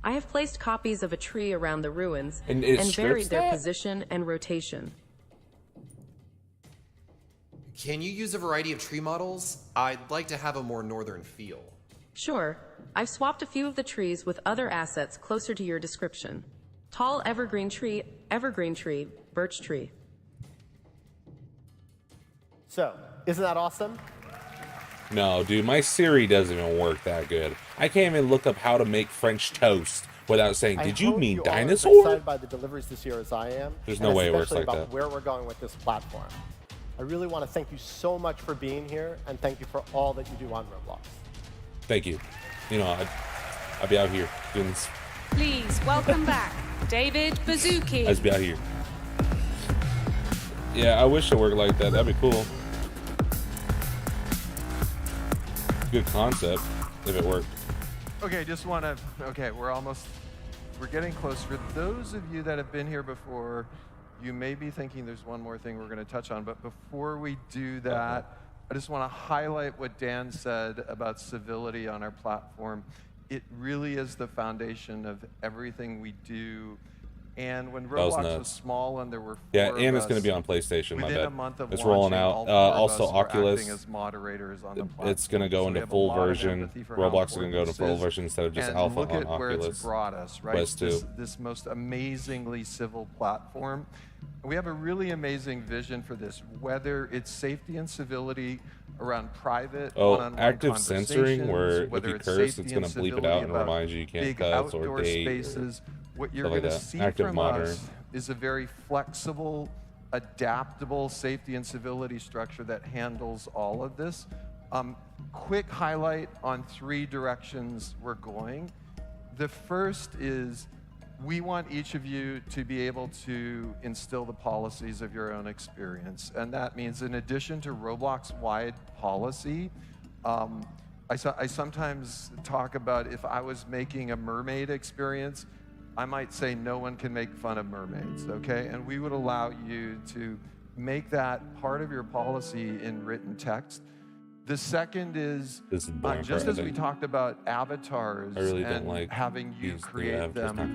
I have placed copies of a tree around the ruins And it and scripts varied their that? position and rotation. Can you use a variety of tree models? I'd like to have a more northern feel. Sure, I've swapped a few of the trees with other assets closer to your description. Tall evergreen tree, birch tree. So, isn't that awesome? No, dude, my Siri doesn't even work that good. I can't even look up how to make French toast without saying, I did you hope mean you are as dinosaur? excited by the deliveries this year as I am. There's and no way it works especially like about that. where we're going with this platform. I really want to thank you so much for being here, and thank you for all that you do on Roblox. Thank you. You know, I'd be out here doing this. Please welcome back David Bazuki. I'd be out here. Yeah, I wish it worked like that. That'd be cool. Good concept if it worked. Okay, just want to, okay, we're getting close. For those of you that have been here before, you may be thinking there's one more thing we're going to touch on, but before we do that, I just want to highlight what Dan said about civility on our platform. It really is the foundation of everything we do. And when Roblox was small and there were yeah, four and of it's going to be us, on PlayStation. My within bad. a month of It's rolling launching, out. all four of Also, us were Oculus. acting as moderators on the It's going to go platform. So we into have a full lot of version. empathy for how Roblox is going to go to important full this is. version instead of just And alpha look on at where Oculus. it's brought us, right? Quest 2. This most amazingly civil platform. We have a really amazing vision for this, whether it's safety and civility around private one-on-one active censoring, where if whether you it's curse, safety it's going to and bleep it civility out and about remind you can't big cuss or outdoor date. spaces. What you're stuff like going to that. see Active from modern. us is a very flexible, adaptable safety and civility structure that handles all of this. Quick highlight on 3 directions we're going. The first is we want each of you to be able to instill the policies of your own experience. And that means in addition to Roblox-wide policy, I sometimes talk about if I was making a mermaid experience, I might say no one can make fun of mermaids, okay? And we would allow you to make that part of your policy in written text. The second is, just as we talked about avatars and having you create them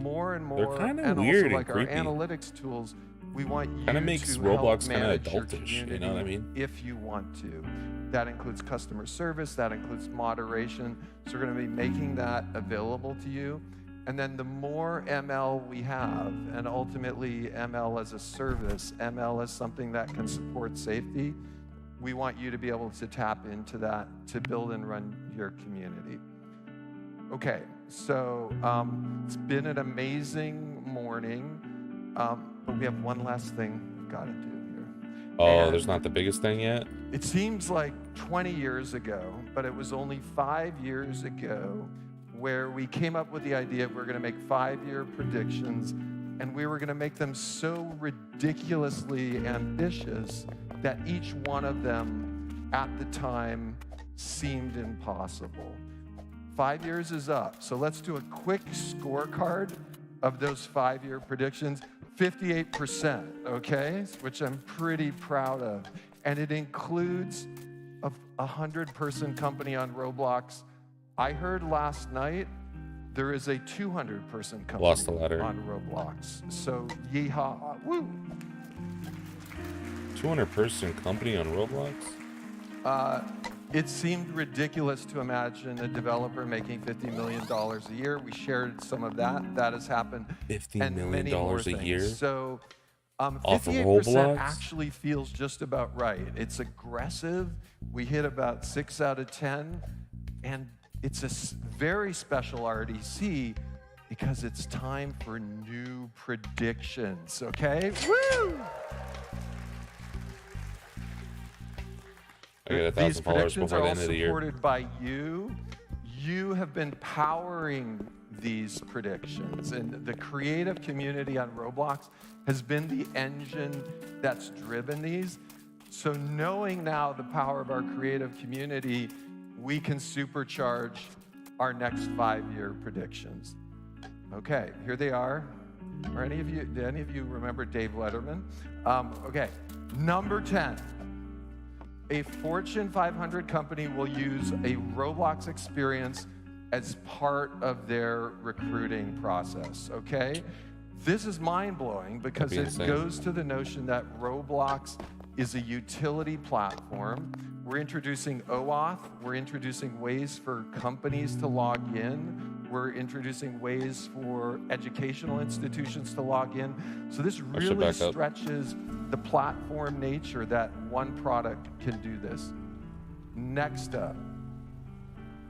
more and more, They're and weird also like and our creepy. analytics tools, we want you Kinda makes to Roblox help kinda manage your adultish, you know community what I mean? if you want to. That includes customer service, that includes moderation. So we're going to be making that available to you. And then the more ML we have, and ultimately ML as a service, ML as something that can support safety, we want you to be able to tap into that to build and run your community. Okay, so it's been an amazing morning, but we have one last thing we've got to do here. Oh, And there's not the biggest thing yet? it seems like 20 years ago, but it was only 5 years ago where we came up with the idea we're going to make 5-year predictions, and we were going to make them so ridiculously ambitious that each one of them at the time seemed impossible. 5 years is up, so let's do a quick scorecard of those 5-year predictions. 58%, okay, which I'm pretty proud of. And it includes a 100-person company on Roblox. I heard last night there is a 200-person company Lost the ladder. on Roblox. So yeehaw, woo! 200-person company on Roblox? It seemed ridiculous to imagine a developer making $50 million a year. We shared some of that. That has happened. $50 and million many more a things. year? So Off of 58% Roblox? actually feels just about right. It's aggressive. We hit about 6 out of 10. And it's a very special RDC because it's time for new predictions, okay? Woo! I get 1,000 These followers predictions before are the all end of the year. supported by you. You have been powering these predictions, and the creative community on Roblox has been the engine that's driven these. So knowing now the power of our creative community, we can supercharge our next 5-year predictions. Okay, here they are. Do any of you remember Dave Letterman? Okay, number 10. A Fortune 500 company will use a Roblox experience as part of their recruiting process, okay? This is mind-blowing because it insane. goes to the notion that Roblox is a utility platform. We're introducing OAuth. We're introducing ways for companies to log in. We're introducing ways for educational institutions to log in. So this really stretches the platform nature that one product can do this. Next up,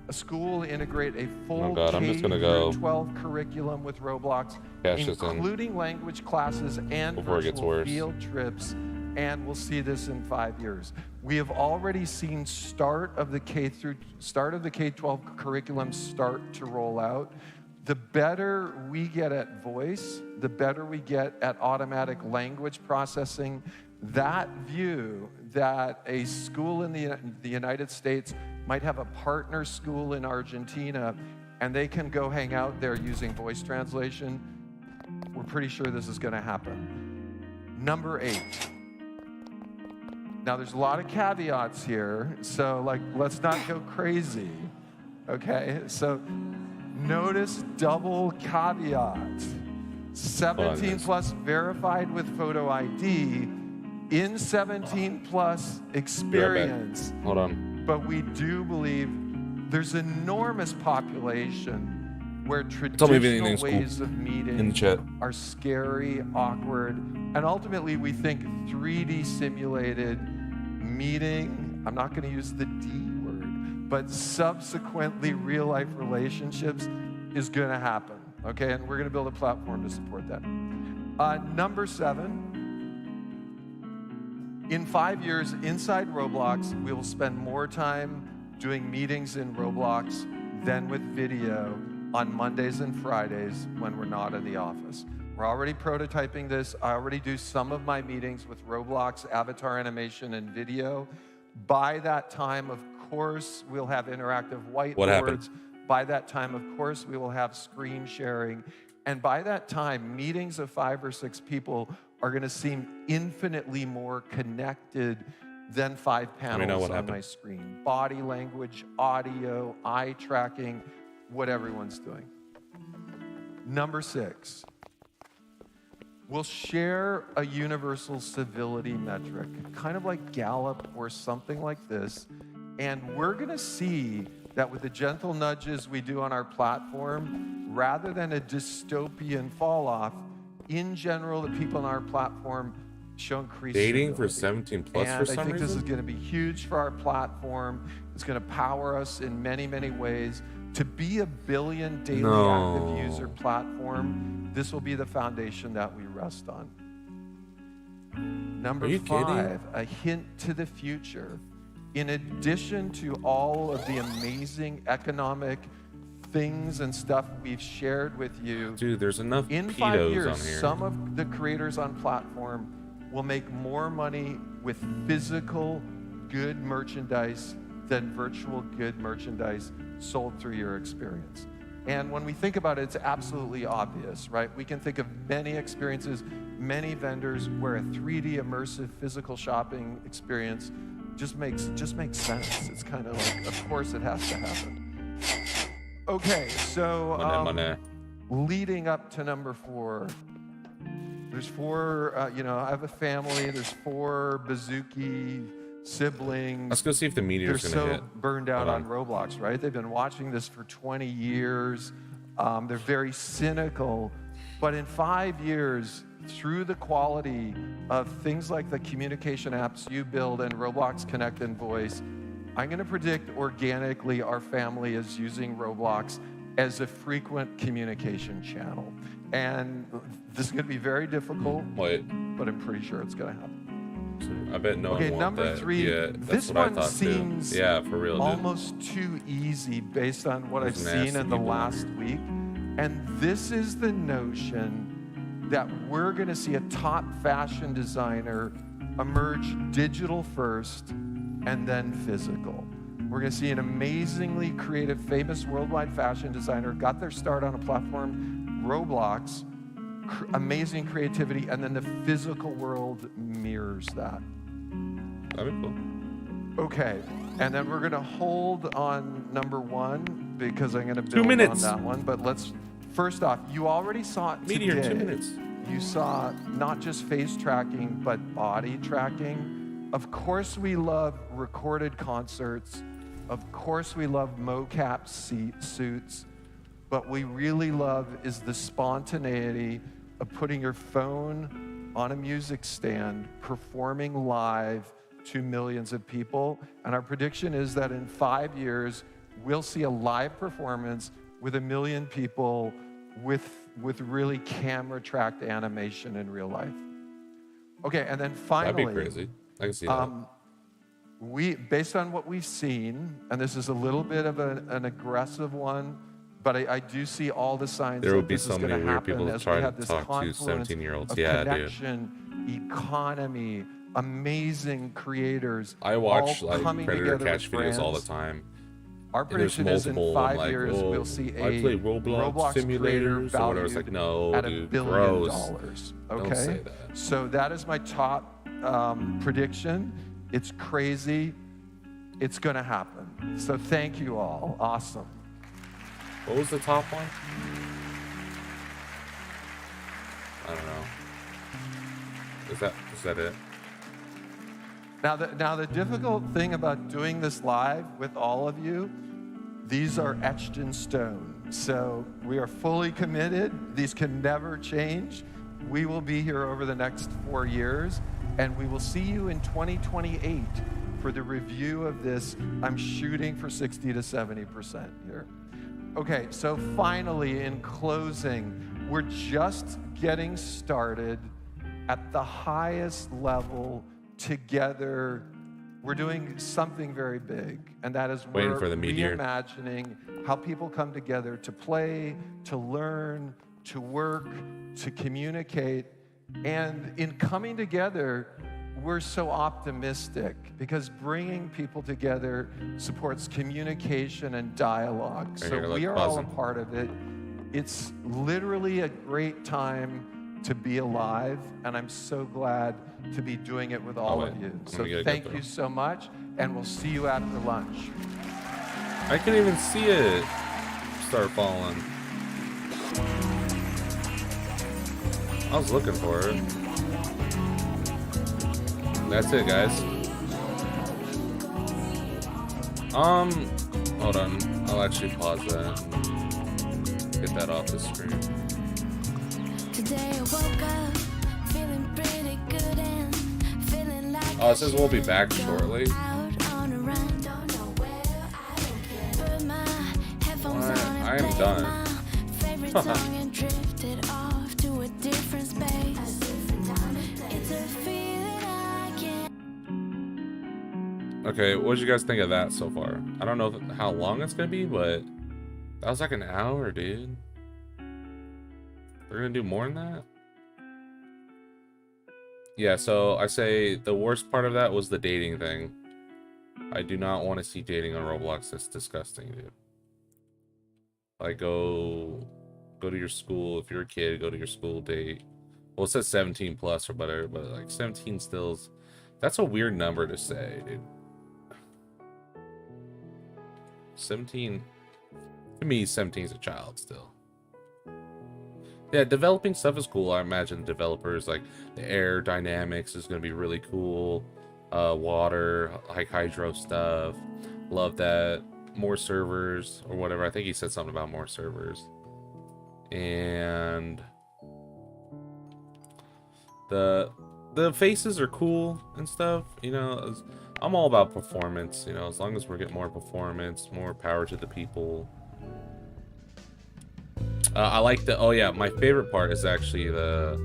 a school will integrate a full K-12 curriculum with Roblox, including language classes and virtual field trips, and we'll see this in 5 years. We have already seen start of the K-12 curriculum start to roll out. The better we get at voice, the better we get at automatic language processing. That view that a school in the United States might have a partner school in Argentina and they can go hang out there using voice translation, we're pretty sure this is going to happen. Number 8. Now, there's a lot of caveats here, so let's not go crazy, okay? So notice double caveat. 17 plus verified with photo ID in 17 plus experience. Hold on. But we do believe there's enormous population where traditional ways of meeting are scary, awkward, and ultimately we think 3D simulated meeting, I'm not going to use the D word, but subsequently real life relationships is going to happen, okay? And we're going to build a platform to support that. Number 7, in 5 years inside Roblox, we will spend more time doing meetings in Roblox than with video on Mondays and Fridays when we're not in the office. We're already prototyping this. I already do some of my meetings with Roblox, avatar animation, and video. By that time, of course, we'll have interactive whiteboards. What happened? By that time, of course, we will have screen sharing. And by that time, meetings of 5 or 6 people are going to seem infinitely more connected than 5 panels on my screen. Body language, audio, eye tracking, what everyone's doing. Number 6. We'll share a universal civility metric, kind of like Gallup or something like this, and we're going to see that with the gentle nudges we do on our platform, rather than a dystopian fall off, in general, the people on our platform show increased dating civility. for 17 plus and for some I think reason? this is going to be huge for our platform. It's going to power us in many, many ways. To be a billion daily active user platform, this will be the foundation that we rest on. Number Are you 5, kidding? a hint to the future. In addition to all of the amazing economic things and stuff we've shared with you, Dude, there's enough in 5 pedos years, on here. some of the creators on platform will make more money with physical good merchandise than virtual good merchandise sold through your experience. And when we think about it, it's absolutely obvious, right? We can think of many experiences, many vendors where a 3D immersive physical shopping experience just makes sense. It's kind of like, of course it has to happen. Okay, so Money. leading up to number 4, there's 4, you know, I have a family, there's 4 Bazooki siblings. Let's go see if the meteor's They're gonna so hit. burned out Hold on Roblox, right? They've been watching this for 20 years. They're very cynical. But in 5 years, through the quality of things like the communication apps you build and Roblox Connect and Voice, I'm going to predict organically our family is using Roblox as a frequent communication channel. And this is going to be very difficult, but I'm pretty sure it's going to happen. I bet no Okay, one number that. 3, Yeah, that's this what I one thought seems too. Yeah, for real, dude. almost too easy based on what I've There's seen nasty in the people on last week. And this is the notion that we're going to see a top fashion designer emerge digital first and then physical. We're going to see an amazingly creative, famous worldwide fashion designer, got their start on a platform, Roblox, amazing creativity, and then the physical world mirrors that. That'd be cool. Okay, and then we're gonna hold on number 1 because I'm gonna 2 build on minutes. that one. But let's, first off, you already saw it Meteor, today. 2 minutes. You saw not just face tracking, but body tracking. Of course we love recorded concerts. Of course we love mocap suits. But we really love is the spontaneity of putting your phone on a music stand, performing live to millions of people. And our prediction is that in 5 years, we'll see a live performance with 1 million people with really camera-tracked animation in real life. Okay, and then finally, That'd be crazy. I can see that. based on what we've seen, and this is a little bit of an aggressive one, but I do see all the signs There will that be this so is many going to weird happen people as we trying have to this talk to confluence 17-year-olds. of Yeah, dude. connection, economy, amazing creators. I watch all like coming Predator together Catch with videos all the brands. time. Our And there's prediction is in multiple, 5 I'm like, years "Whoa, we'll see a I play Roblox creator simulators," or whatever. It's like, valued no, at dude, $1 billion. gross. Okay, Don't say that. so that is my top prediction. It's crazy. It's going to happen. So thank you all. Awesome. What was the top one? I don't know. Is that it? Now the difficult thing about doing this live with all of you, these are etched in stone. So we are fully committed. These can never change. We will be here over the next 4 years, and we will see you in 2028 for the review of this. I'm shooting for 60 to 70% here. Okay, so finally, in closing, we're just getting started at the highest level together. We're doing something very big, and that is Waiting we're for the meteor. reimagining how people come together to play, to learn, to work, to communicate. And in coming together, we're so optimistic because bringing people together supports communication and dialogue. I So hear, like, we are all a buzzing. part of it. It's literally a great time to be alive, and I'm so glad to be doing it with all of you. So gonna get a thank GoPro. you so much, and we'll see you after lunch. I can't even see it start falling. I was looking for it. That's it, guys. Hold on. I'll actually pause that. Get that off the screen. Today I woke up feeling pretty good and feeling like Oh, it says we'll be back shortly. out on a run. Don't know where, I don't care. Put my headphones What? on and I am played done. my favorite song and drifted off to a different space. It's a feeling Okay, what did you guys think of that so far? I don't know how long it's gonna be, but that was like an hour, dude. We're gonna do more than that? Yeah, so I say the worst part of that was the dating thing. I do not want to see dating on Roblox. It's disgusting, dude. Like, go to your school. If you're a kid, go to your school date. Well, it says 17 plus or whatever, but like 17 stills. That's a weird number to say, dude. 17. To me, 17 is a child still. Yeah, developing stuff is cool. I imagine developers, like the air dynamics is going to be really cool. Water, like hydro stuff. Love that. More servers or whatever. I think he said something about more servers. And the faces are cool and stuff. You know, I'm all about performance. You know, as long as we're getting more performance, more power to the people. I like the, oh yeah, my favorite part is actually the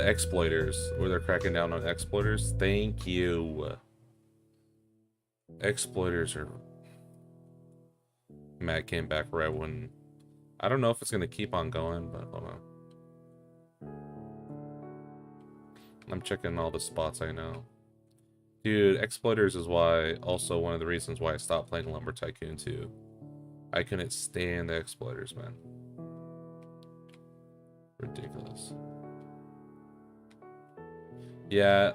exploiters, where they're cracking down on exploiters. Thank you. Exploiters are... Matt came back right when... I don't know if it's going to keep on going, but hold on. I'm checking all the spots I know. Dude, exploiters is why, also one of the reasons why I stopped playing Lumber Tycoon 2. I couldn't stand the exploiters, man. Ridiculous. Yeah,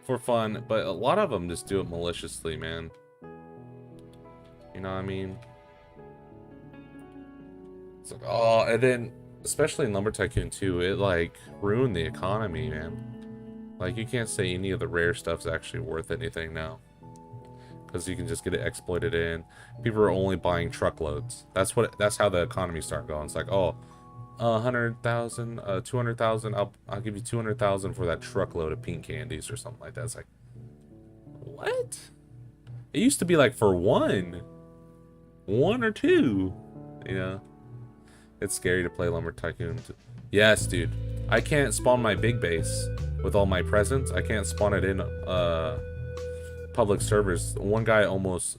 for fun, but a lot of them just do it maliciously, man. You know what I mean? It's like, oh, and then, especially in Lumber Tycoon 2, it like ruined the economy, man. Like, you can't say any of the rare stuff's actually worth anything now, because you can just get it exploited in. People are only buying truckloads. That's how the economy started going. It's like, oh, 100,000, 200,000. I'll give you 200,000 for that truckload of pink candies or something like that. It's like, what? It used to be like for one or two. You know, it's scary to play Lumber Tycoon. Yes, dude. I can't spawn my big base with all my presents. I can't spawn it in public servers. One guy almost,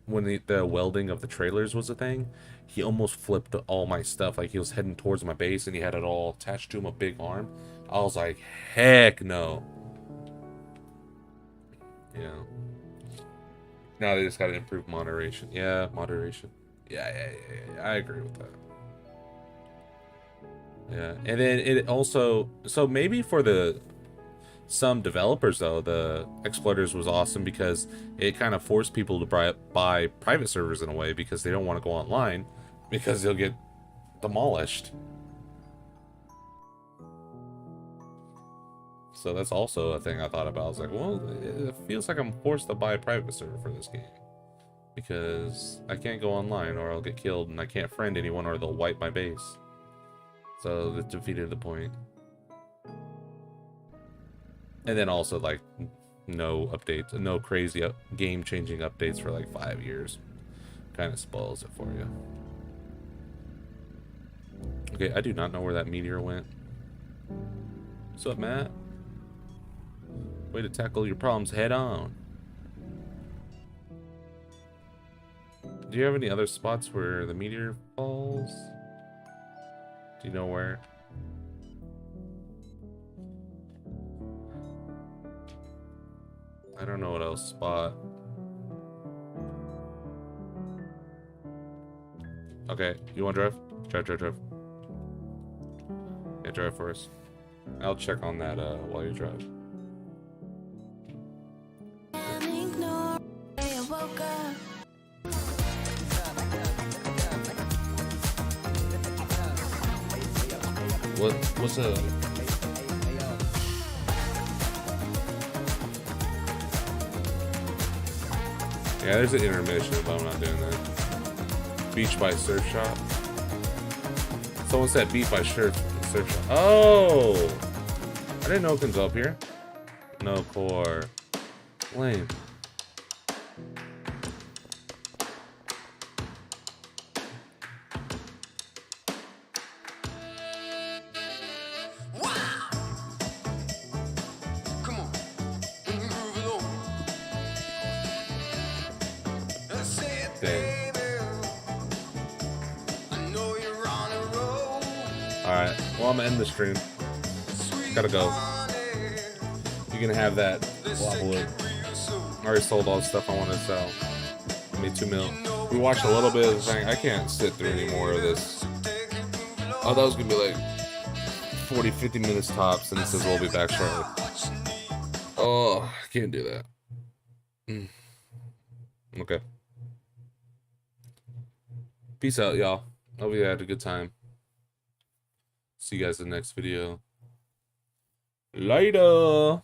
when the welding of the trailers was a thing, he almost flipped all my stuff. Like, he was heading towards my base and he had it all attached to him, a big arm. I was like, heck no. You know. Now they just gotta improve moderation. Yeah, moderation. Yeah, I agree with that. Yeah, and then it also, so maybe for some developers though, the exploiters was awesome because it kind of forced people to buy private servers in a way, because they don't want to go online because they'll get demolished. So that's also a thing I thought about. I was like, well, it feels like I'm forced to buy a private server for this game, because I can't go online or I'll get killed, and I can't friend anyone or they'll wipe my base. So that defeated the point. And then also, like, no updates, no crazy game-changing updates for like 5 years. Kind of spoils it for you. Okay, I do not know where that meteor went. What's up, Matt? Way to tackle your problems head on. Do you have any other spots where the meteor falls? Do you know where? I don't know what else spot. Okay, you want to drive? Drive. Yeah, drive for us. I'll check on that while you drive. What's up? Yeah, there's an intermission, but I'm not doing that. Beach by Surf Shop. Someone said beach by Surf Shop. Oh! I didn't know it comes up here. No core. Lame. Dang. Alright, well, I'm gonna end the stream. Gotta go. You can have that Wobbler. I already sold all the stuff I wanted to sell. I made $2 million. We watched a little bit of the thing. I can't sit through any more of this. Oh, that was gonna be like 40, 50 minutes tops, and it says we'll be back shortly. Oh, I can't do that. Okay. Peace out, y'all. Hope you had a good time. See you guys in the next video. Later.